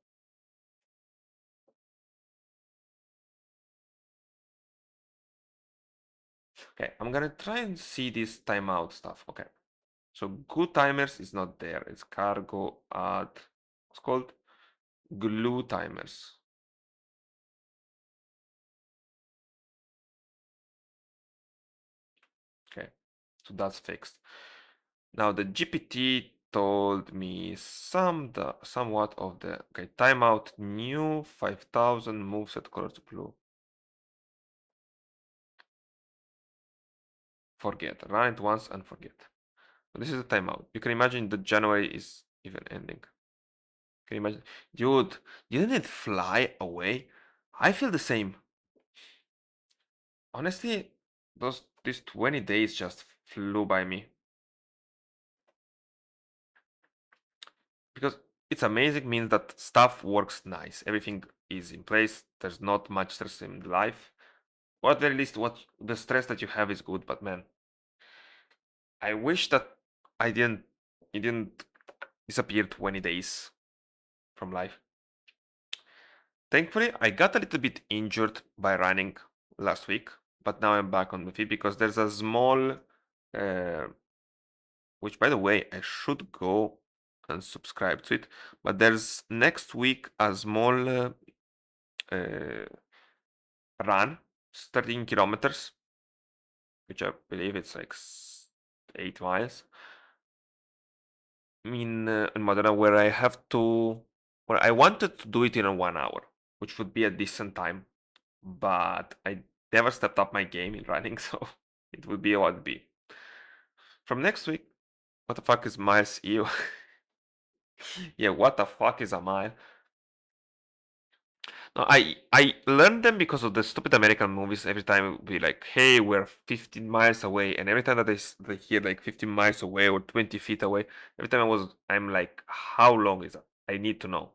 S1: okay, I'm gonna try and see this timeout stuff. Okay. So good timers is not there. It's cargo add what's called glue timers. Okay, so that's fixed. Now the GPT told me somewhat of the okay timeout new 5000 moveset colors blue. Forget. Run it once and forget. So this is a timeout. You can imagine that January is even ending. Can you imagine? Dude, didn't it fly away? I feel the same. Honestly, these 20 days just flew by me. Because it's amazing means that stuff works nice. Everything is in place. There's not much stress in life. Or at the very least, what the stress that you have is good. But man, I wish that I didn't it didn't disappear 20 days from life. Thankfully, I got a little bit injured by running last week, but now I'm back on the feet because there's a small, uh, which by the way, I should go and subscribe to it. But there's next week a small uh, run, 13 kilometers, which I believe it's like 8 miles. In Modena, where I have to, where I wanted to do it in a 1 hour, which would be a decent time, but I never stepped up my game in running, so it would be what it be. From next week, what the fuck is miles EU? Yeah, what the fuck is a mile? No, I learned them because of the stupid American movies. Every time it would be like, "Hey, we're 15 miles away," and every time that they hear like 15 miles away or 20 feet away, every time I'm like, "How long is that? I need to know."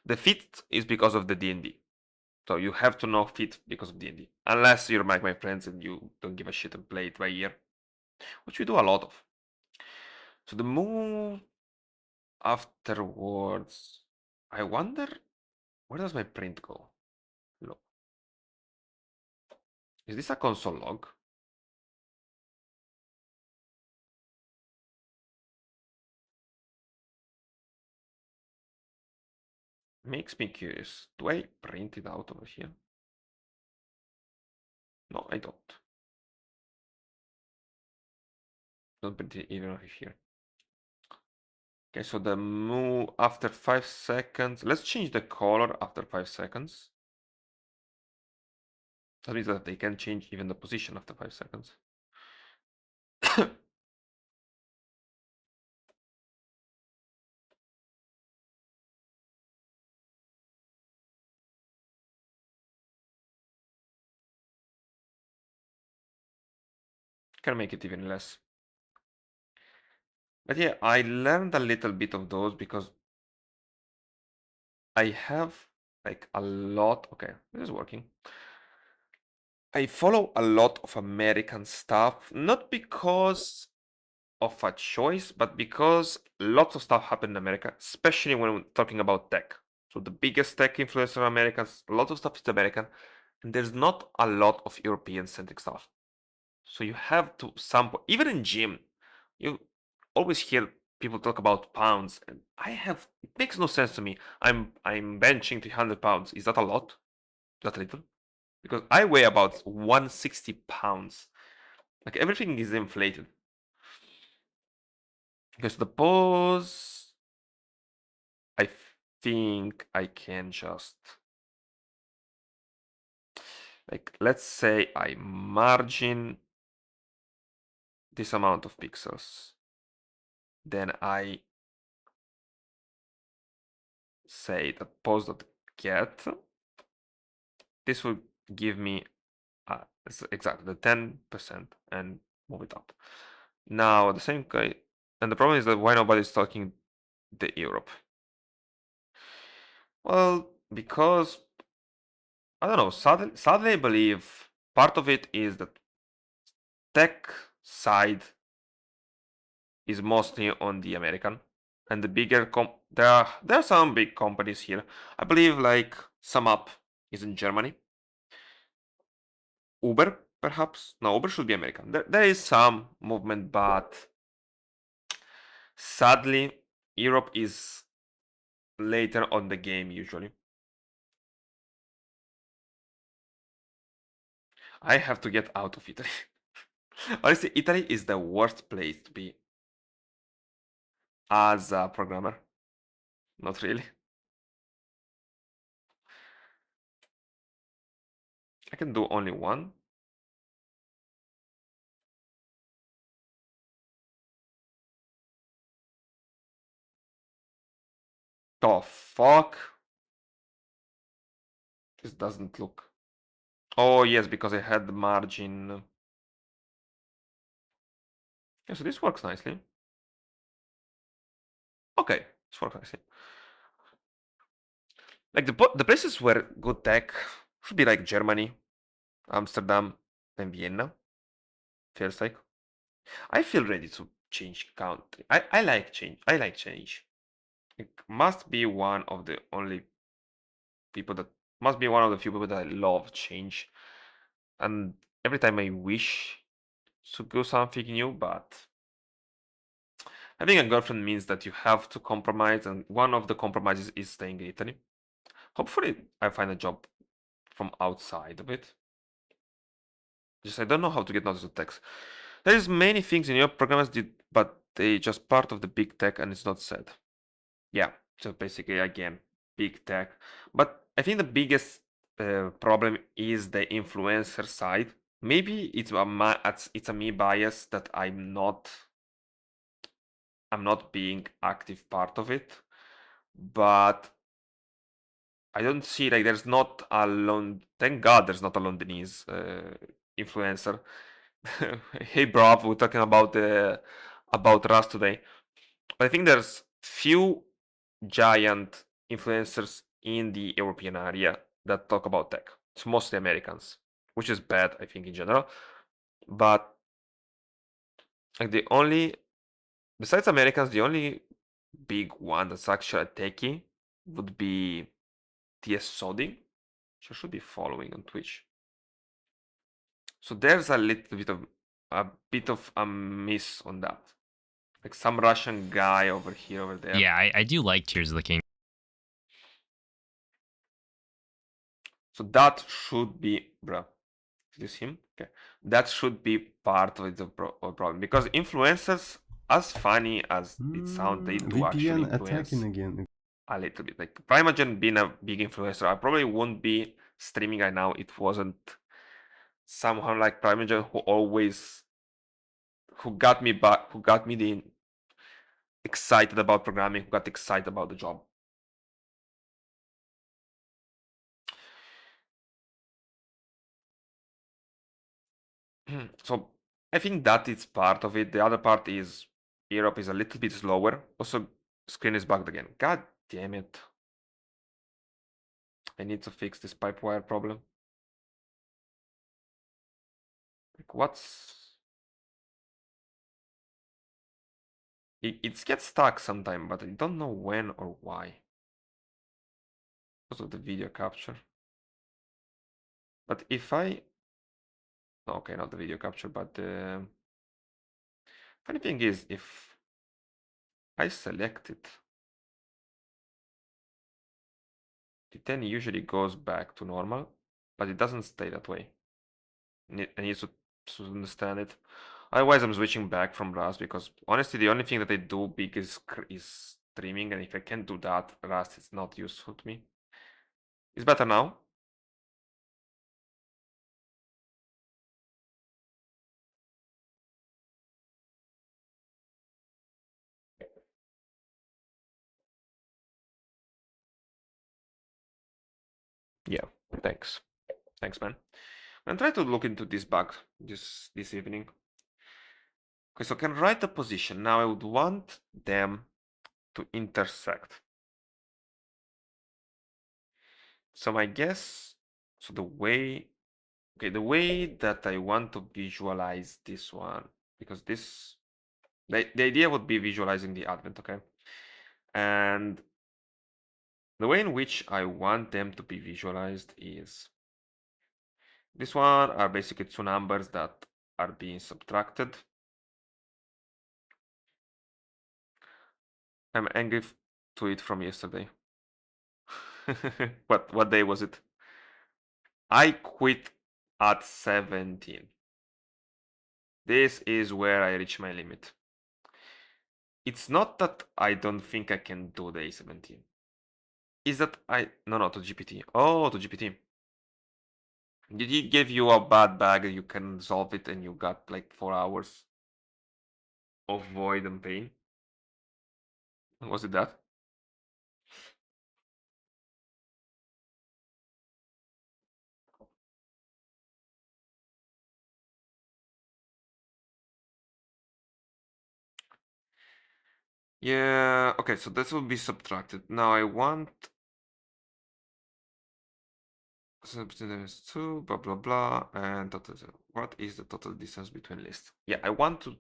S1: The feet is because of the D&D, so you have to know feet because of D&D. Unless you're like my friends and you don't give a shit and play it by ear, which we do a lot of. So the move afterwards, I wonder where does my print go? Look, is this a console log? Makes me curious. Do I print it out over here? No, I don't. Don't print it even over here. Okay, so the move after 5 seconds. Let's change the color after 5 seconds. That means that they can change even the position after 5 seconds. Can make it even less. But yeah, I learned a little bit of those because I have like a lot. Okay, this is working. I follow a lot of American stuff, not because of a choice, but because lots of stuff happened in America, especially when we're talking about tech. So the biggest tech influencer in Americans, a lot of stuff is American, and there's not a lot of European-centric stuff. So you have to sample, even in gym, you always hear people talk about pounds, and it makes no sense to me. I'm benching 300 pounds. Is that a lot? Is that little? Because I weigh about 160 pounds. Like everything is inflated. Because the pose, I think I can just, like, let's say I margin this amount of pixels. Then I say that pose.get. This will give me exactly the 10% and move it up. Now the same guy, and the problem is that why nobody's talking the Europe? Well, because I don't know. Sadly, I believe part of it is that tech side is mostly on the American, and the bigger there are some big companies here. I believe like SumUp is in Germany. Uber, perhaps? No, Uber should be American. There is some movement, but sadly, Europe is later on the game usually. I have to get out of Italy. Honestly, Italy is the worst place to be as a programmer. Not really. I can do only one. The fuck? This doesn't look. Oh, yes, because I had the margin. Yeah, so this works nicely. Okay, this works nicely. Like the places where good tech should be like Germany, Amsterdam, and Vienna. Feels like. I feel ready to change country. I like change. I like change. It must be one of the only people that must be one of the few people that I love change. And every time I wish to do something new, but having a girlfriend means that you have to compromise, and one of the compromises is staying in Italy. Hopefully, I find a job from outside of it. Just I don't know how to get notice of text. There's many things in your programmers did, but they just part of the big tech and it's not said. Yeah, so basically again, big tech. But I think the biggest problem is the influencer side. Maybe it's a me bias that I'm not being active part of it, but I don't see like there's not a thank God there's not a Londonese influencer. Hey bro, we're talking about Rust today. But I think there's few giant influencers in the European area that talk about tech. It's mostly Americans, which is bad, I think, in general. But like besides Americans, the only big one that's actually a techie would be TS Sodi, which I should be following on Twitch. So there's a bit of a miss on that. Like some Russian guy over here, over there.
S2: Yeah, I do like Tears of the King.
S1: So that should be, bruh. Is this him? Okay. That should be part of the problem because influencers, as funny as it sounds, they do actually
S3: VPN attacking
S1: influence
S3: again.
S1: a little bit. Like Primagen being a big influencer, I probably wouldn't be streaming right now. It wasn't someone like Primagen who got me back, who got me excited about programming, who got excited about the job. So I think that is part of it. The other part is Europe is a little bit slower. Also, screen is bugged again. God damn it. I need to fix this pipe wire problem. Like what's... It gets stuck sometime, but I don't know when or why. Because of the video capture. But if I... Okay, not the video capture, but the... Funny thing is, if I select it, it then usually goes back to normal, but it doesn't stay that way. I need to understand it. Otherwise, I'm switching back from Rust because honestly, the only thing that I do big is streaming, and if I can't do that, Rust is not useful to me. It's better now. Yeah, thanks. Thanks, man. I'm trying to look into this bug this evening. Okay, so I can write the position. Now I would want them to intersect. So my guess, so the way that I want to visualize this one, because this, the idea would be visualizing the advent, okay? And the way in which I want them to be visualized is this one are basically two numbers that are being subtracted. I'm angry to it from yesterday. What day was it? I quit at 17. This is where I reach my limit. It's not that I don't think I can do the A17. Is that no, to GPT. Oh, to GPT. Did he give you a bad bag and you can solve it and you got like 4 hours of void and pain? Was it that? Yeah, okay, so this will be subtracted. Now I want substitutes 2, blah blah blah, and what is the total distance between lists? Yeah, I want to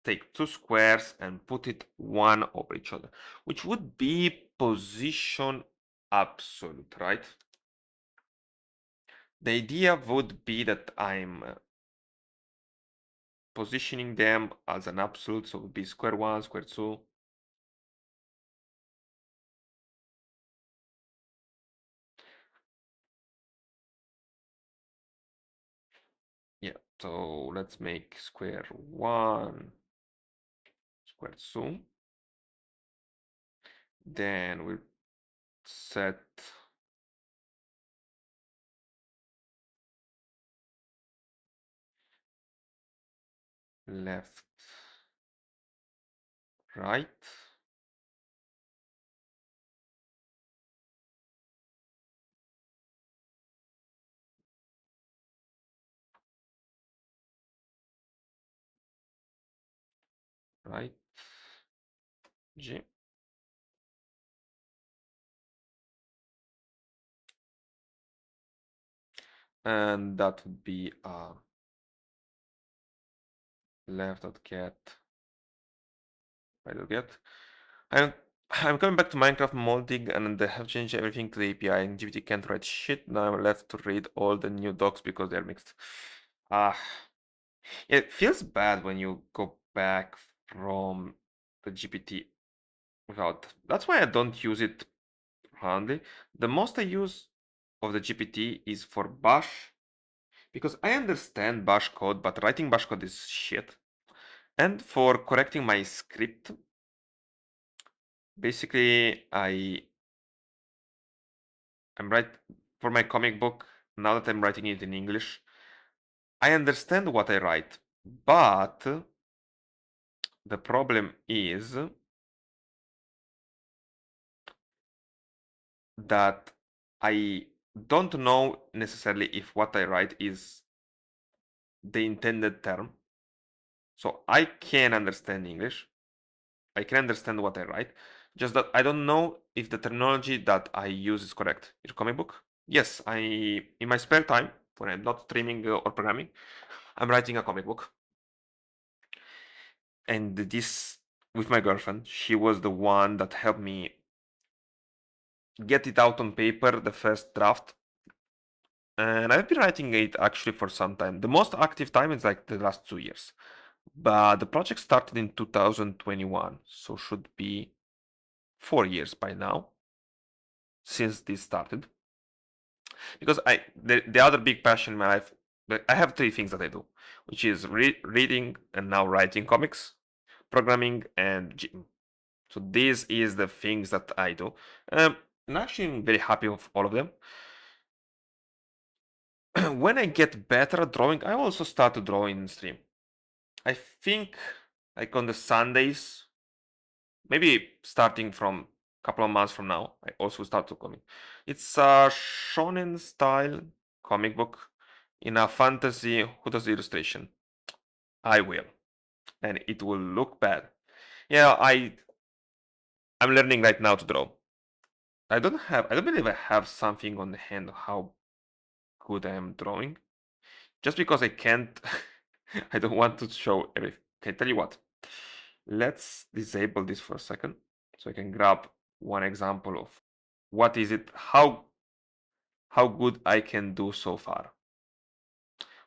S1: take two squares and put it one over each other, which would be position absolute, right? The idea would be that I'm positioning them as an absolute, so it would be square 1, square 2. Yeah, so let's make square 1, square 2. Then we'll set left, right. Right, G. And that would be left.get, right.get. I'm I'm coming back to Minecraft modding and they have changed everything to the API and GPT can't write shit. Now I'm left to read all the new docs because they're mixed. Ah, it feels bad when you go back from the GPT without. That's why I don't use it handy. The most I use of the GPT is for Bash because I understand Bash code, but writing Bash code is shit. And for correcting my script, basically I'm right for my comic book. Now that I'm writing it in English, I understand what I write, but the problem is that I don't know necessarily if what I write is the intended term. So I can understand English. I can understand what I write. Just that I don't know if the terminology that I use is correct. Your comic book? Yes, in my spare time, when I'm not streaming or programming, I'm writing a comic book. And this, with my girlfriend, she was the one that helped me get it out on paper, the first draft. And I've been writing it actually for some time. The most active time is like the last 2 years. But the project started in 2021, so should be 4 years by now since this started. Because the other big passion in my life, I have three things that I do, which is reading and now writing comics, programming, and gym. So this is the things that I do. And actually, I'm very happy with all of them. When I get better at drawing, I also start to draw in stream. I think like on the Sundays, maybe starting from a couple of months from now, I also start to comic. It's a shonen style comic book in a fantasy. Who does the illustration? I will, and it will look bad. Yeah, I'm learning right now to draw. I don't believe I have something on the hand of how good I am drawing. Just because I can't, I don't want to show everything. Okay, tell you what. Let's disable this for a second so I can grab one example of what is it, how good I can do so far.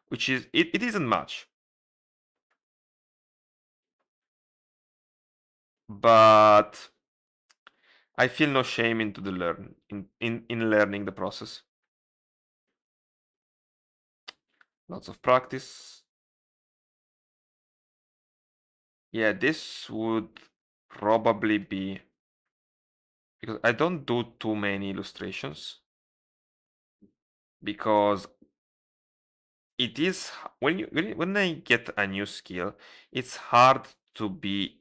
S1: Which is it isn't much. But I feel no shame into the in learning the process. Lots of practice. Yeah, this would probably be because I don't do too many illustrations because it is when I get a new skill, it's hard to be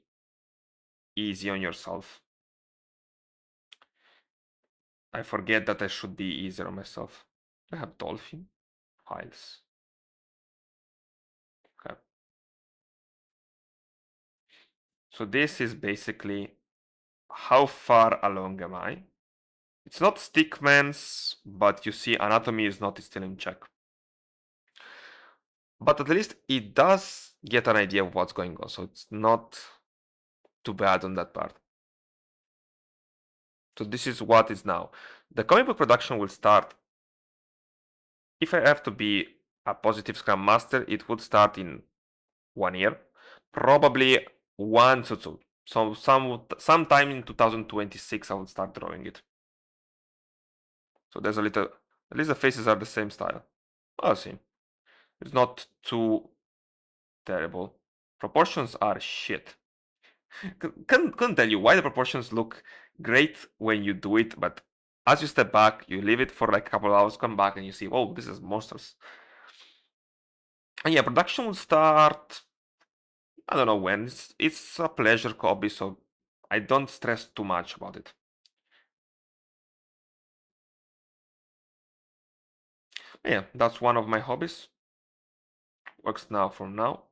S1: easy on yourself. I forget that I should be easier on myself. I have dolphin files. Okay. So this is basically how far along am I? It's not stickman's, but you see anatomy is not still in check. But at least it does get an idea of what's going on, so it's not too bad on that part. So this is what is now. The comic book production will start. If I have to be a positive Scrum Master, it would start in 1 year, probably 1 to 2. So sometime in 2026, I will start drawing it. So there's a little, at least the faces are the same style. I'll see. It's not too terrible. Proportions are shit. Couldn't tell you why the proportions look great when you do it, but as you step back, you leave it for like a couple of hours, come back, and you see, oh, this is monsters. And yeah, production will start. I don't know when. It's a pleasure hobby, so I don't stress too much about it. But yeah, that's one of my hobbies. Works now for now.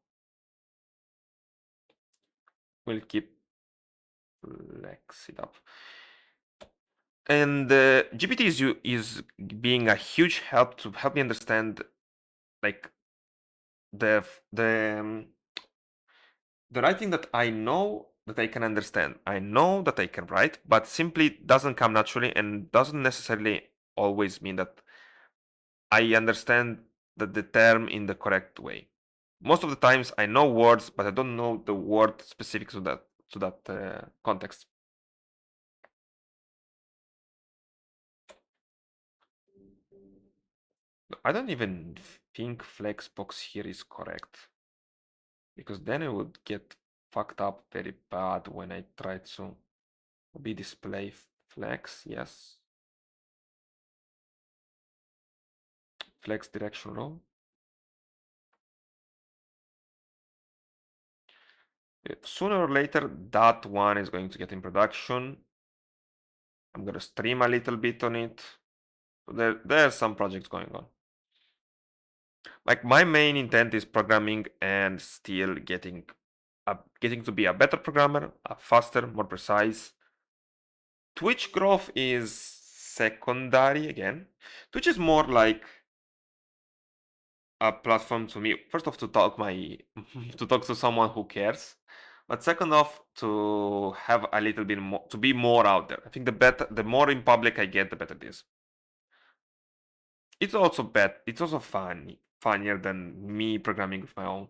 S1: We'll keep flex it up. And GPT is being a huge help to help me understand like the the writing that I know that I can understand. I know that I can write, but simply doesn't come naturally and doesn't necessarily always mean that I understand the term in the correct way. Most of the times I know words, but I don't know the word specific to that context. I don't even think flexbox here is correct because then it would get fucked up very bad when I try to be display flex. Yes, flex direction row. Sooner or later, that one is going to get in production. I'm gonna stream a little bit on it. There's some projects going on. Like my main intent is programming and still getting to be a better programmer, a faster, more precise. Twitch growth is secondary again. Twitch is more like a platform to me, first off, to talk to talk to someone who cares, but second off, to have a little bit more, to be more out there. I think the more in public I get, the better it is. It's also it's also funnier than me programming with my own.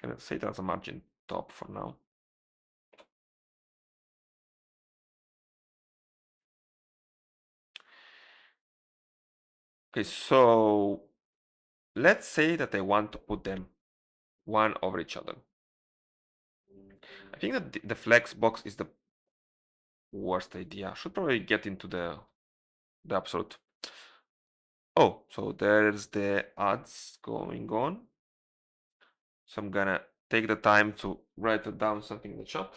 S1: Can I say it as a margin top for now? Okay, so let's say that I want to put them one over each other. I think that the flex box is the worst idea. I should probably get into the absolute. Oh, so there's the ads going on. So I'm gonna take the time to write down something in the chat.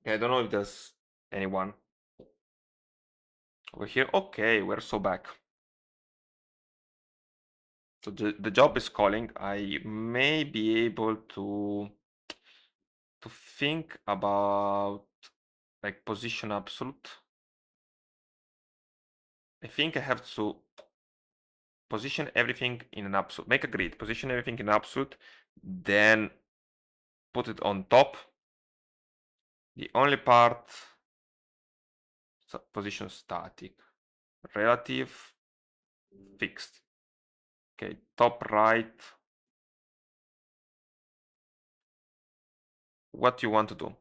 S1: I don't know if there's anyone over here. Okay, we're so back. So the job is calling. I may be able to think about like position absolute. I think I have to position everything in an absolute, make a grid, position everything in absolute, then put it on top. The only part, position static, relative, fixed. Okay, top right. What you want to do?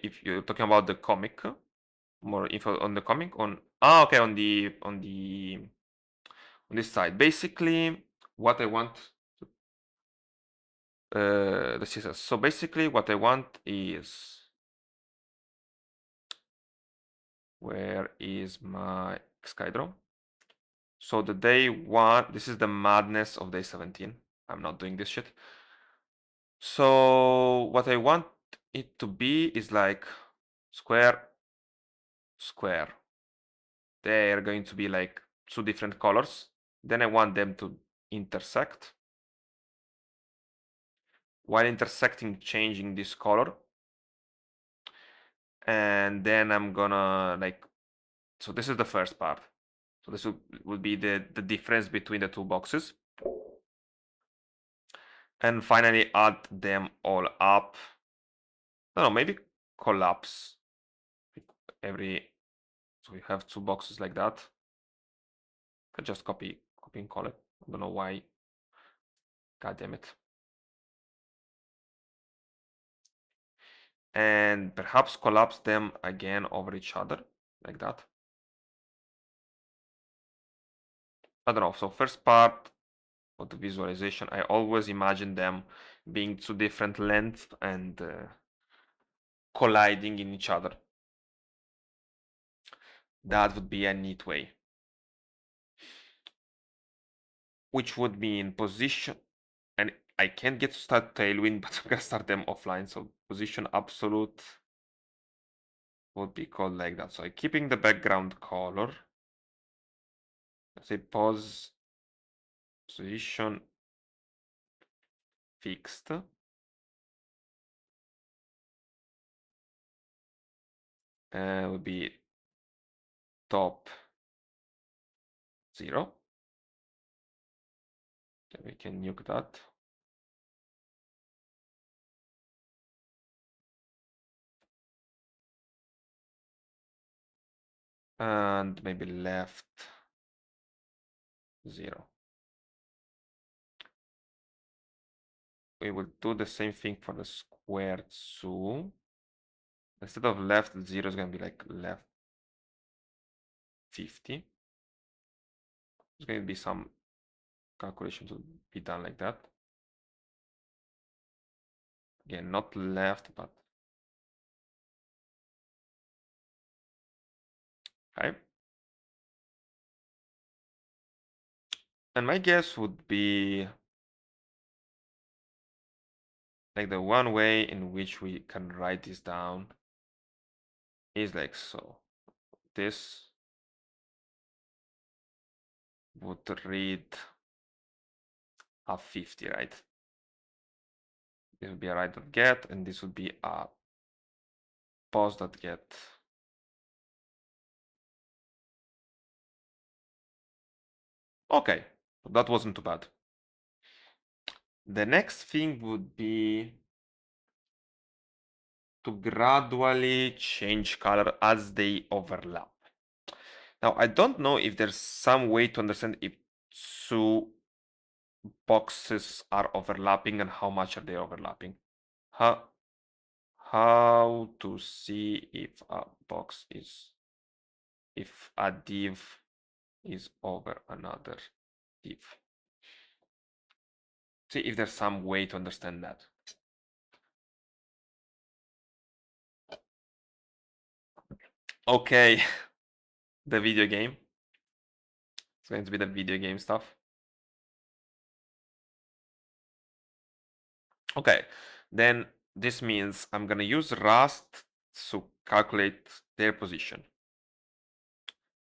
S1: If you're talking about the comic, more info on the comic okay, on this side. Basically, what I want the CSS. So basically, what I want is, where is my Skydraw? So the day one, this is the madness of day 17. I'm not doing this shit. So what I want it to be is like square, square. They are going to be like two different colors. Then I want them to intersect. While intersecting, changing this color. And then I'm gonna like, so this is the first part. So this would be the difference between the two boxes. And finally add them all up. No, maybe collapse every, so we have two boxes like that. I just copy and call it. I don't know why. God damn it. And perhaps collapse them again over each other like that. I don't know. So first part of the visualization, I always imagine them being two different lengths and colliding in each other. That would be a neat way. Which would be in position, and I can't get to start tailwind, but I'm gonna start them offline. So position absolute would be called like that. So I'm keeping the background color. Let's say pose position fixed. Would be top 0. Okay, we can nuke that. And maybe left 0. We will do the same thing for the square too. Instead of left 0 is gonna be like left 50. There's going to be some calculation to be done like that. Again, not left, but okay. And my guess would be like the one way in which we can write this down is like so. This would read a 50, right? This would be a write.get, and this would be a pos.get. Okay, that wasn't too bad. The next thing would be to gradually change color as they overlap. Now, I don't know if there's some way to understand if two boxes are overlapping and how much are they overlapping. How to see if a box is, if a div is over another div. See if there's some way to understand that. Okay, the video game. It's going to be the video game stuff. Okay, then this means I'm gonna use Rust to calculate their position.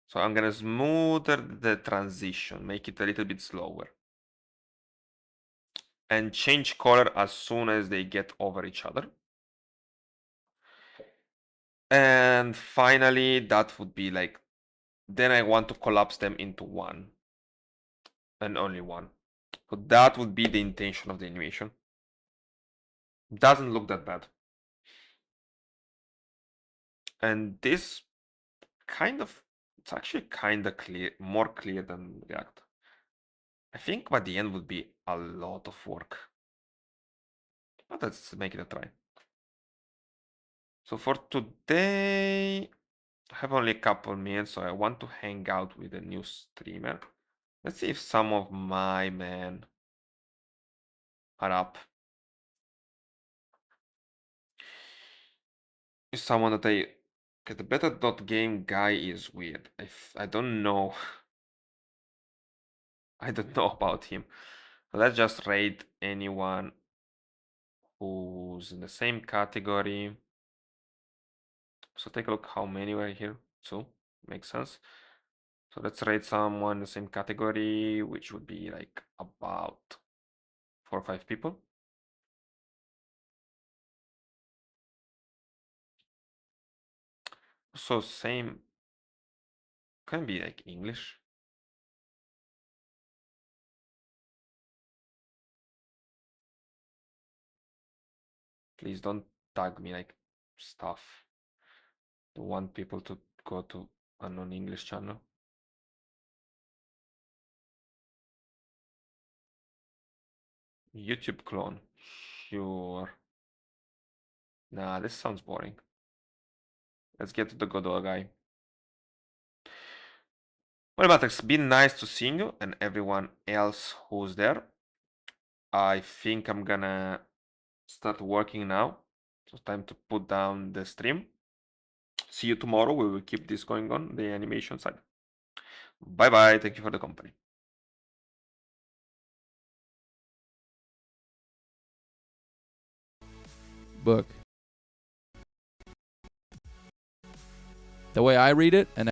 S1: So I'm gonna smoother the transition, make it a little bit slower. And change color as soon as they get over each other. And finally, that would be like, then I want to collapse them into one. And only one. So that would be the intention of the animation. Doesn't look that bad. And this kind of, it's actually kind of clear, more clear than React. I think by the end would be a lot of work. But let's make it a try. So for today, I have only a couple minutes, so I want to hang out with a new streamer. Let's see if some of my men are up. Is someone that I... Okay, the beta.game guy is weird. I don't know. I don't know about him. So let's just raid anyone who's in the same category. So take a look how many were here. Two. Makes sense. So let's rate someone in the same category, which would be like about 4 or 5 people. So same can be like English. Please don't tag me like stuff. Don't want people to go to a non-English channel. YouTube clone. Sure. Nah, this sounds boring. Let's get to the Godot guy. Well, but it's been nice to see you and everyone else who's there. I think I'm gonna start working now. So time to put down the stream. See you tomorrow. We will keep this going on the animation side. Bye bye. Thank you for the company.
S3: Book. The way I read it, and